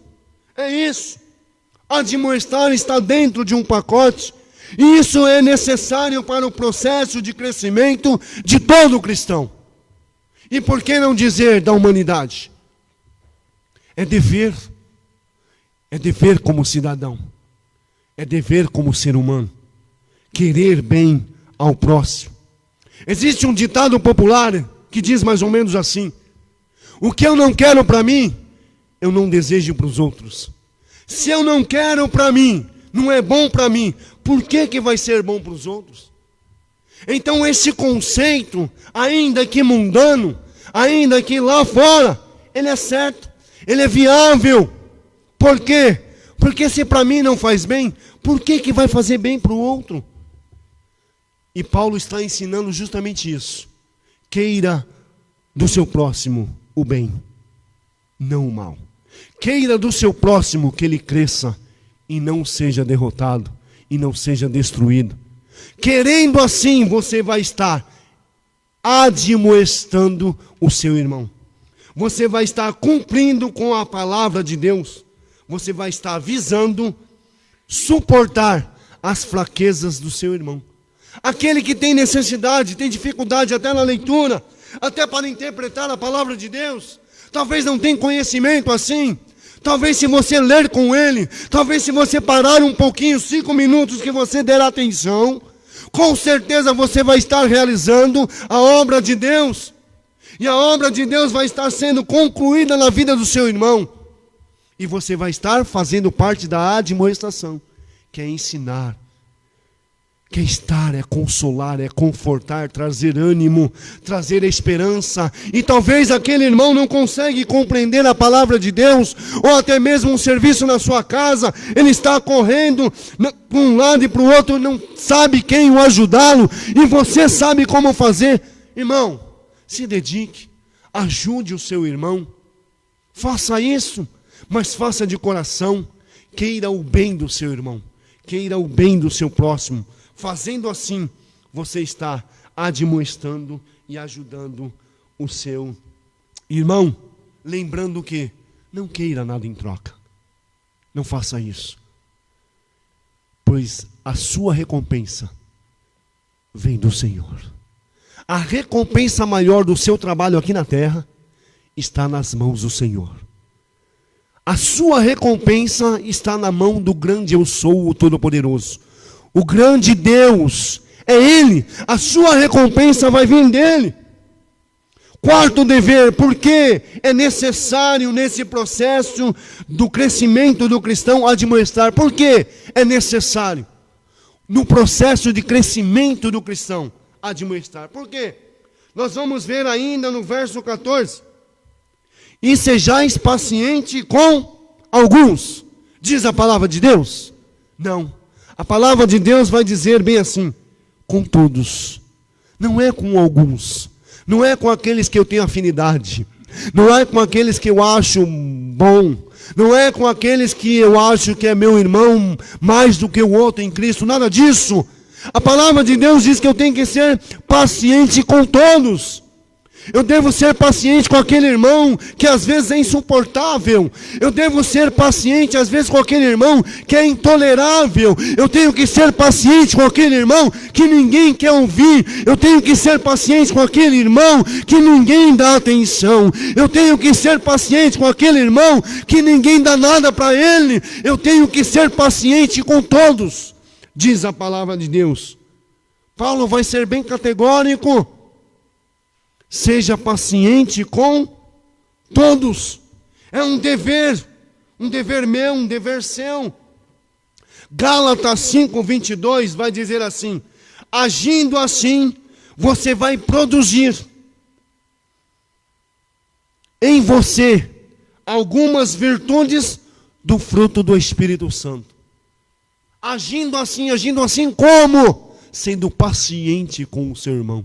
[SPEAKER 4] É isso. Admoestar está dentro de um pacote. E isso é necessário para o processo de crescimento de todo cristão. E por que não dizer da humanidade? É dever como cidadão, é dever como ser humano, querer bem ao próximo. Existe um ditado popular que diz mais ou menos assim: o que eu não quero para mim, eu não desejo para os outros. Se eu não quero para mim, não é bom para mim, por que vai ser bom para os outros? Então esse conceito, ainda que mundano, ainda que lá fora, ele é certo, ele é viável. Por quê? Porque se para mim não faz bem, por que vai fazer bem para o outro? E Paulo está ensinando justamente isso. Queira do seu próximo o bem, não o mal. Queira do seu próximo que ele cresça e não seja derrotado, e não seja destruído. Querendo assim, você vai estar admoestando o seu irmão. Você vai estar cumprindo com a palavra de Deus. Você vai estar visando suportar as fraquezas do seu irmão. Aquele que tem necessidade, tem dificuldade até na leitura, até para interpretar a palavra de Deus, talvez não tenha conhecimento assim. Talvez se você ler com ele, talvez se você parar um pouquinho, 5 minutos que você der atenção, com certeza você vai estar realizando a obra de Deus. E a obra de Deus vai estar sendo concluída na vida do seu irmão. E você vai estar fazendo parte da admoestação, que é ensinar, que é estar, é consolar, é confortar, trazer ânimo, trazer esperança. E talvez aquele irmão não consegue compreender a palavra de Deus, ou até mesmo um serviço na sua casa, ele está correndo para um lado e para o outro, não sabe quem o ajudá-lo, e você sabe como fazer. Irmão, se dedique, ajude o seu irmão, faça isso, mas faça de coração, queira o bem do seu irmão, queira o bem do seu próximo. Fazendo assim, você está admoestando e ajudando o seu irmão. Lembrando que não queira nada em troca. Não faça isso. Pois a sua recompensa vem do Senhor. A recompensa maior do seu trabalho aqui na terra está nas mãos do Senhor. A sua recompensa está na mão do grande Eu Sou, o Todo-Poderoso. O grande Deus, é Ele, a sua recompensa vai vir dEle. Quarto dever, porque é necessário nesse processo do crescimento do cristão admoestar. Por que é necessário no processo de crescimento do cristão admoestar? Por quê? Nós vamos ver ainda no verso 14. E sejais paciente com alguns, diz a palavra de Deus? Não. A palavra de Deus vai dizer bem assim: com todos, não é com alguns, não é com aqueles que eu tenho afinidade, não é com aqueles que eu acho bom, não é com aqueles que eu acho que é meu irmão mais do que o outro em Cristo, nada disso. A palavra de Deus diz que eu tenho que ser paciente com todos. Eu devo ser paciente com aquele irmão que às vezes é insuportável. Eu devo ser paciente às vezes com aquele irmão que é intolerável. Eu tenho que ser paciente com aquele irmão que ninguém quer ouvir. Eu tenho que ser paciente com aquele irmão que ninguém dá atenção. Eu tenho que ser paciente com aquele irmão que ninguém dá nada para ele. Eu tenho que ser paciente com todos, diz a palavra de Deus. Paulo vai ser bem categórico. Seja paciente com todos. É um dever meu, um dever seu. Gálatas 5:22 vai dizer assim: agindo assim, você vai produzir em você algumas virtudes do fruto do Espírito Santo. Agindo assim como? Sendo paciente com o seu irmão.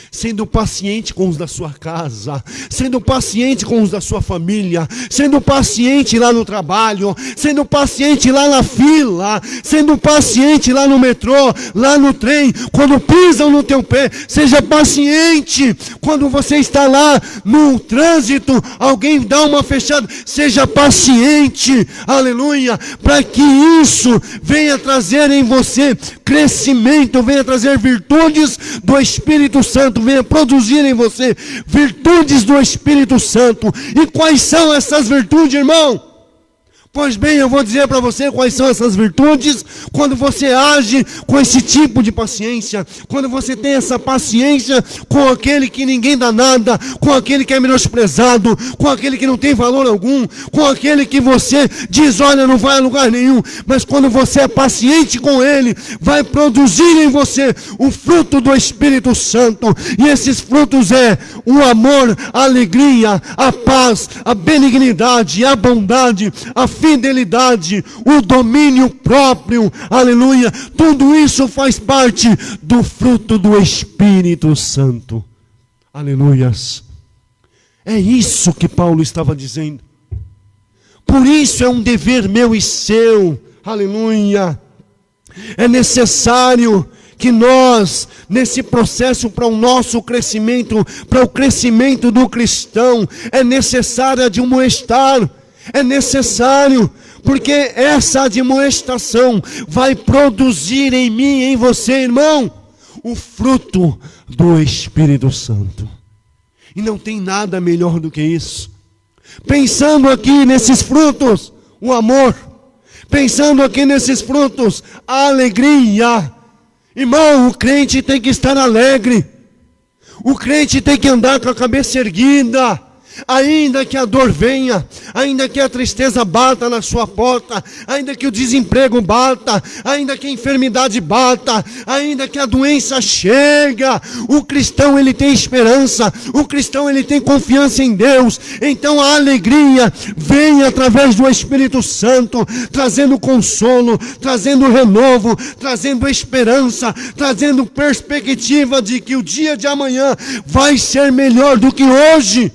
[SPEAKER 4] Sendo paciente com os da sua casa, sendo paciente com os da sua família, sendo paciente lá no trabalho, sendo paciente lá na fila, sendo paciente lá no metrô, lá no trem, quando pisam no teu pé. Seja paciente quando você está lá no trânsito, alguém dá uma fechada, seja paciente, aleluia, para que isso venha trazer em você crescimento, venha trazer virtudes do Espírito Santo, venha produzir em você virtudes do Espírito Santo. E quais são essas virtudes, irmão? Pois bem, eu vou dizer para você quais são essas virtudes. Quando você age com esse tipo de paciência, quando você tem essa paciência com aquele que ninguém dá nada, com aquele que é menosprezado, com aquele que não tem valor algum, com aquele que você diz, olha, não vai a lugar nenhum, mas quando você é paciente com ele, vai produzir em você o fruto do Espírito Santo. E esses frutos é o amor, a alegria, a paz, a benignidade, a bondade, a fidelidade, o domínio próprio, aleluia. Tudo isso faz parte do fruto do Espírito Santo, aleluias. É isso que Paulo estava dizendo. Por isso é um dever meu e seu, aleluia. É necessário que nós, nesse processo para o nosso crescimento, para o crescimento do cristão, é necessário admoestar. É necessário, porque essa admoestação vai produzir em mim e em você, irmão, o fruto do Espírito Santo. E não tem nada melhor do que isso. Pensando aqui nesses frutos, o amor. Pensando aqui nesses frutos, a alegria. Irmão, o crente tem que estar alegre. O crente tem que andar com a cabeça erguida. Ainda que a dor venha, ainda que a tristeza bata na sua porta, ainda que o desemprego bata, ainda que a enfermidade bata, ainda que a doença chega, o cristão ele tem esperança, o cristão ele tem confiança em Deus. Então a alegria vem através do Espírito Santo, trazendo consolo, trazendo renovo, trazendo esperança, trazendo perspectiva de que o dia de amanhã vai ser melhor do que hoje.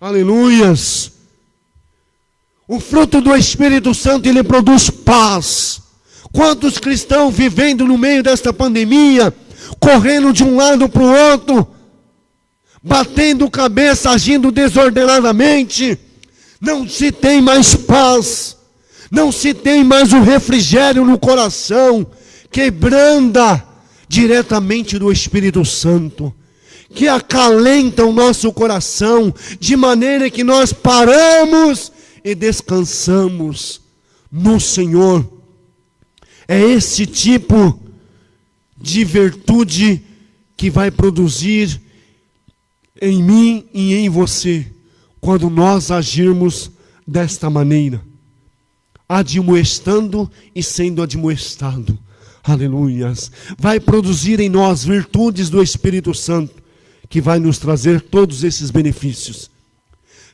[SPEAKER 4] Aleluias. O fruto do Espírito Santo, ele produz paz. Quantos cristãos vivendo no meio desta pandemia, correndo de um lado para o outro, batendo cabeça, agindo desordenadamente, não se tem mais paz, não se tem mais o refrigério no coração, que branda diretamente do Espírito Santo, que acalenta o nosso coração, de maneira que nós paramos e descansamos no Senhor. É esse tipo de virtude que vai produzir em mim e em você, quando nós agirmos desta maneira, admoestando e sendo admoestado. Aleluias. Vai produzir em nós virtudes do Espírito Santo, que vai nos trazer todos esses benefícios.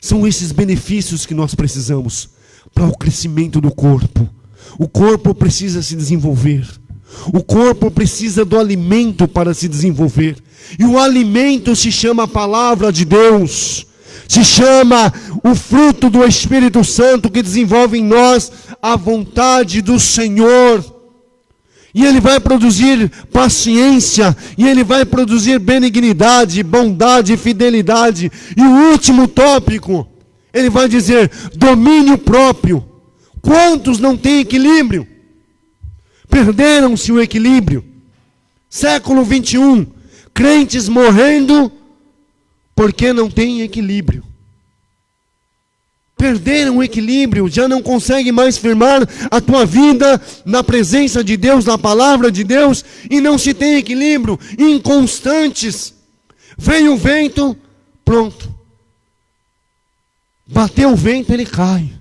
[SPEAKER 4] São esses benefícios que nós precisamos para o crescimento do corpo. O corpo precisa se desenvolver. O corpo precisa do alimento para se desenvolver. E o alimento se chama a palavra de Deus. Se chama o fruto do Espírito Santo, que desenvolve em nós a vontade do Senhor. E ele vai produzir paciência, e ele vai produzir benignidade, bondade, fidelidade. E o último tópico, ele vai dizer domínio próprio. Quantos não têm equilíbrio? Perderam-se o equilíbrio. Século 21, crentes morrendo porque não têm equilíbrio. Perderam o equilíbrio, já não conseguem mais firmar a tua vida na presença de Deus, na palavra de Deus, e não se tem equilíbrio, inconstantes. Vem o vento, pronto. Bateu o vento, ele cai.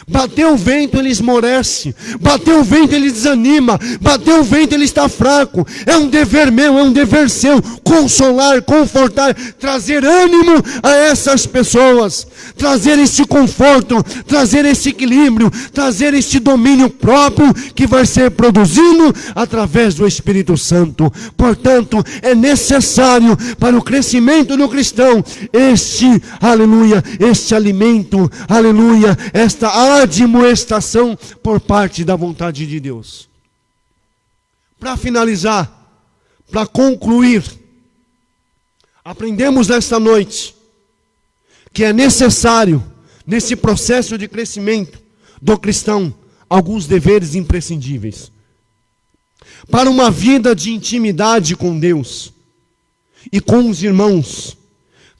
[SPEAKER 4] Bateu o vento, ele esmorece. Bateu o vento, ele desanima. Bateu o vento, ele está fraco. É um dever meu, é um dever seu. Consolar, confortar, trazer ânimo a essas pessoas. Trazer esse conforto, trazer esse equilíbrio, trazer esse domínio próprio que vai ser produzido através do Espírito Santo. Portanto, é necessário para o crescimento do cristão aleluia, este alimento, aleluia, esta admoestação por parte da vontade de Deus. Para finalizar, para concluir, aprendemos nesta noite que é necessário, nesse processo de crescimento do cristão, alguns deveres imprescindíveis. Para uma vida de intimidade com Deus e com os irmãos,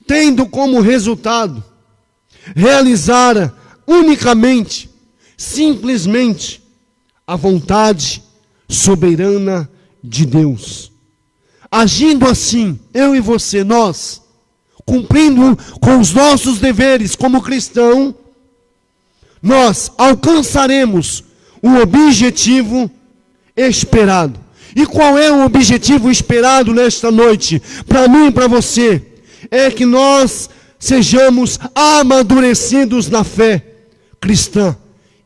[SPEAKER 4] tendo como resultado realizar unicamente, simplesmente, a vontade soberana de Deus. Agindo assim, eu e você, nós, cumprindo com os nossos deveres como cristão, nós alcançaremos o objetivo esperado. E qual é o objetivo esperado nesta noite? Para mim e para você, é que nós sejamos amadurecidos na fé cristã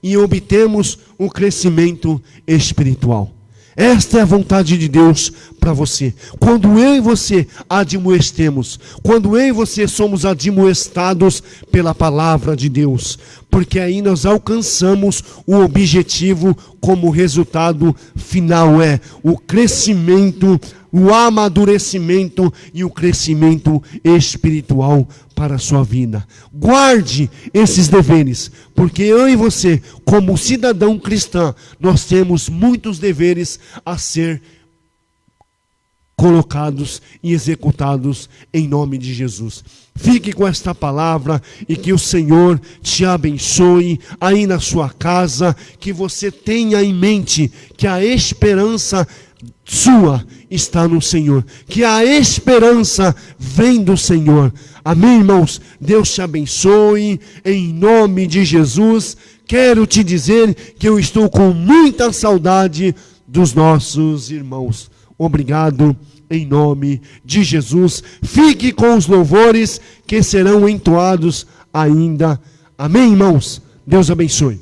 [SPEAKER 4] e obtemos o crescimento espiritual. Esta é a vontade de Deus para você. Quando eu e você admoestemos, quando eu e você somos admoestados pela palavra de Deus, porque aí nós alcançamos o objetivo como resultado final, é o crescimento, o amadurecimento e o crescimento espiritual para a sua vida. Guarde esses deveres, porque eu e você, como cidadão cristão, nós temos muitos deveres a ser colocados e executados em nome de Jesus. Fique com esta palavra e que o Senhor te abençoe aí na sua casa, que você tenha em mente que a esperança sua está no Senhor, que a esperança vem do Senhor. Amém, irmãos? Deus te abençoe em nome de Jesus. Quero te dizer que eu estou com muita saudade dos nossos irmãos. Obrigado em nome de Jesus. Fique com os louvores que serão entoados ainda. Amém, irmãos? Deus abençoe.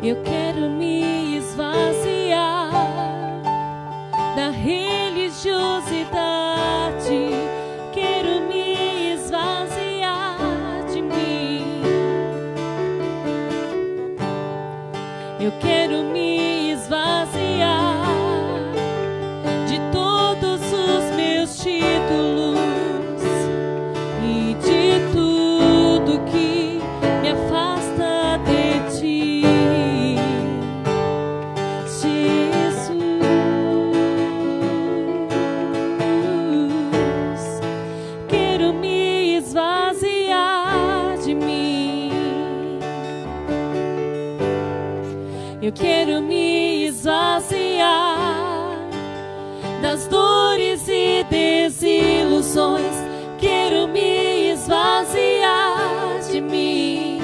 [SPEAKER 3] Eu quero me esvaziar da religiosidade. Quero me esvaziar de mim. Eu quero me esvaziar de todos os meus títulos e de tudo que me afasta de ti. Eu quero me esvaziar das dores e desilusões. Quero me esvaziar de mim.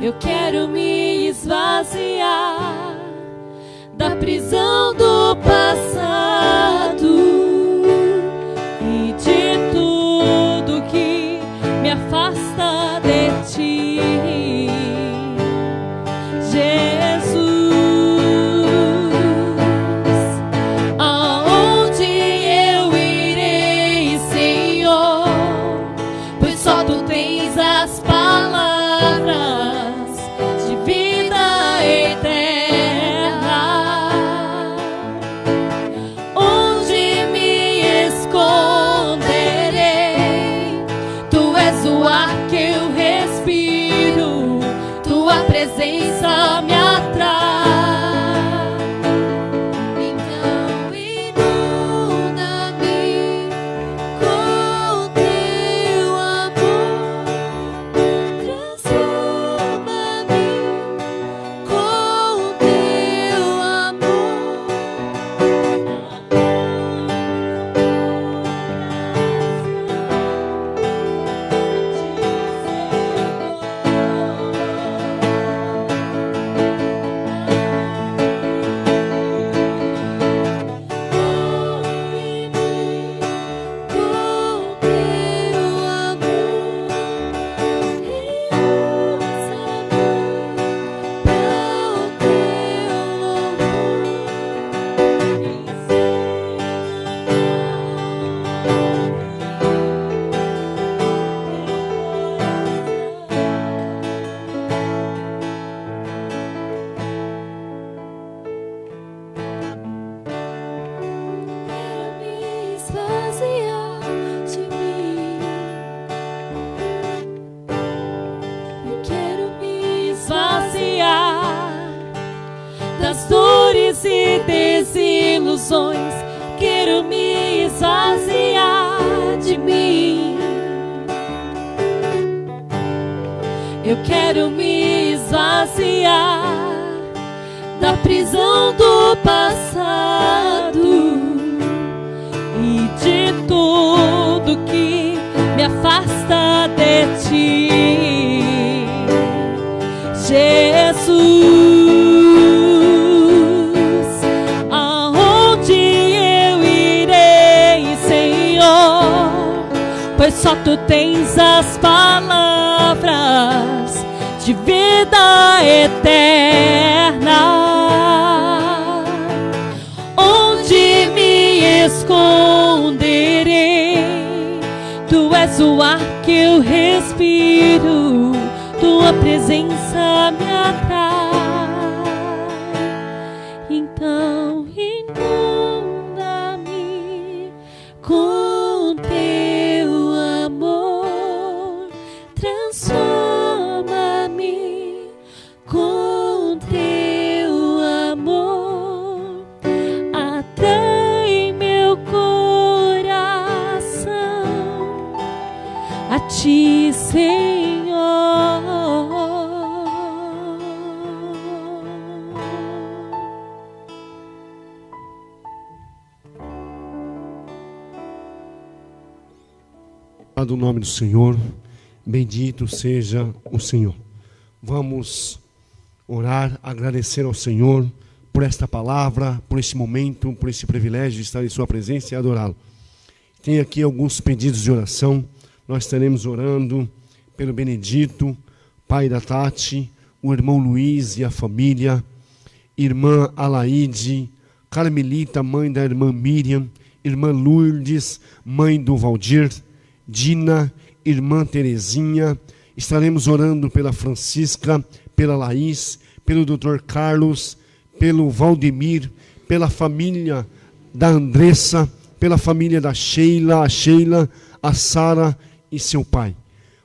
[SPEAKER 3] Eu quero me esvaziar da prisão do passado e de tudo e desilusões, quero me esvaziar de mim. Eu quero me esvaziar da prisão do passado e de tudo que me afasta de ti, Jesus. Aonde eu irei, Senhor? Pois só Tu tens as palavras de vida eterna. Onde me esconderei? Tu és o ar que eu respiro, Tua presença me atrai. Então inunda-me com Teu amor, transforma-me com Teu amor, atrai meu coração a Ti, Senhor.
[SPEAKER 4] Do nome do Senhor, bendito seja o Senhor. Vamos orar, agradecer ao Senhor por esta palavra, por este momento, por esse privilégio de estar em Sua presença e adorá-lo. Tem aqui alguns pedidos de oração. Nós estaremos orando pelo Benedito, pai da Tati, o irmão Luiz e a família, irmã Alaide, Carmelita, mãe da irmã Miriam, irmã Lourdes, mãe do Valdir, Dina, irmã Terezinha. Estaremos orando pela Francisca, pela Laís, pelo Dr. Carlos, pelo Valdemir, pela família da Andressa, pela família da Sheila, a Sara e seu pai.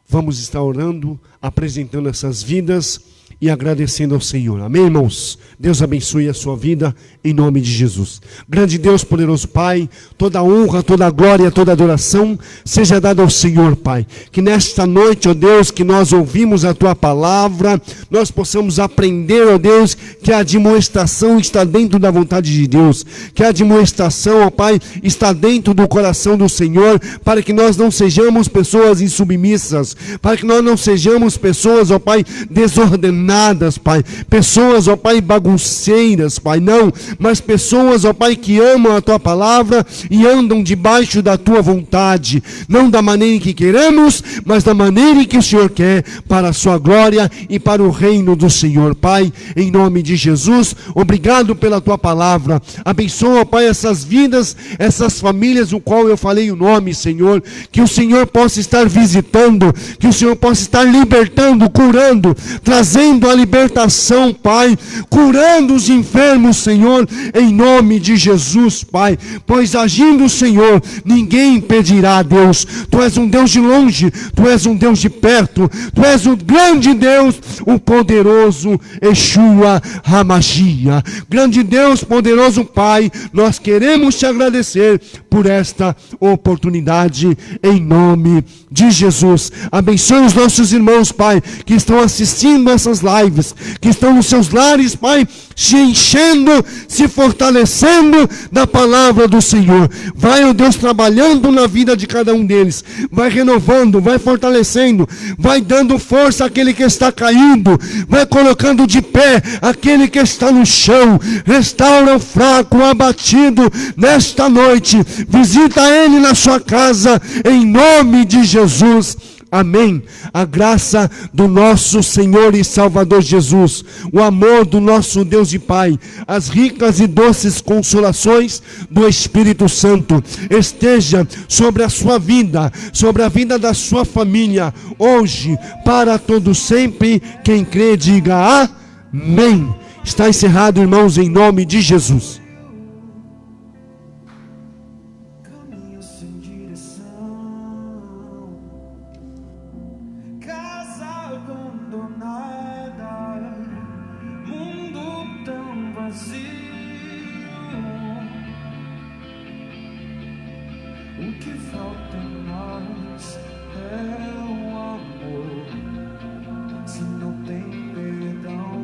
[SPEAKER 4] Vamos estar orando, apresentando essas vidas e agradecendo ao Senhor. Amém, irmãos? Deus abençoe a sua vida, em nome de Jesus. Grande Deus, poderoso Pai, toda honra, toda glória, toda adoração seja dada ao Senhor, Pai. Que nesta noite, ó Deus, que nós ouvimos a Tua palavra, nós possamos aprender, ó Deus, que a admoestação está dentro da vontade de Deus, que a admoestação, ó Pai, está dentro do coração do Senhor, para que nós não sejamos pessoas insubmissas, para que nós não sejamos pessoas, ó Pai, desordenadas, Pai, pessoas, ó Pai, bagunceiras, Pai, não, mas pessoas, ó Pai, que amam a Tua palavra e andam debaixo da Tua vontade, não da maneira em que queremos, mas da maneira em que o Senhor quer, para a Sua glória e para o reino do Senhor. Pai, em nome de Jesus, obrigado pela Tua palavra, abençoa, ó Pai, essas vidas, essas famílias, o qual eu falei o nome, Senhor, que o Senhor possa estar visitando, que o Senhor possa estar libertando, curando, trazendo a libertação, Pai, curando os enfermos, Senhor, em nome de Jesus, Pai, pois agindo o Senhor, ninguém impedirá, Deus. Tu és um Deus de longe, Tu és um Deus de perto, Tu és o grande Deus, o poderoso Yeshua HaMashiach. Grande Deus, poderoso Pai, nós queremos Te agradecer por esta oportunidade, em nome de Jesus. Abençoe os nossos irmãos, Pai, que estão assistindo essas lives, que estão nos seus lares, Pai, se enchendo, se fortalecendo da palavra do Senhor. Vai, ó Deus, trabalhando na vida de cada um deles, vai renovando, vai fortalecendo, vai dando força àquele que está caído, vai colocando de pé aquele que está no chão. Restaura o fraco, o abatido nesta noite, visita ele na sua casa, em nome de Jesus. Amém. A graça do nosso Senhor e Salvador Jesus, o amor do nosso Deus e Pai, as ricas e doces consolações do Espírito Santo esteja sobre a sua vida, sobre a vida da sua família, hoje, para todo sempre. Quem crê, diga amém. Está encerrado, irmãos, em nome de Jesus.
[SPEAKER 1] Mundo tão vazio. O que falta em nós é o amor. Se não tem perdão,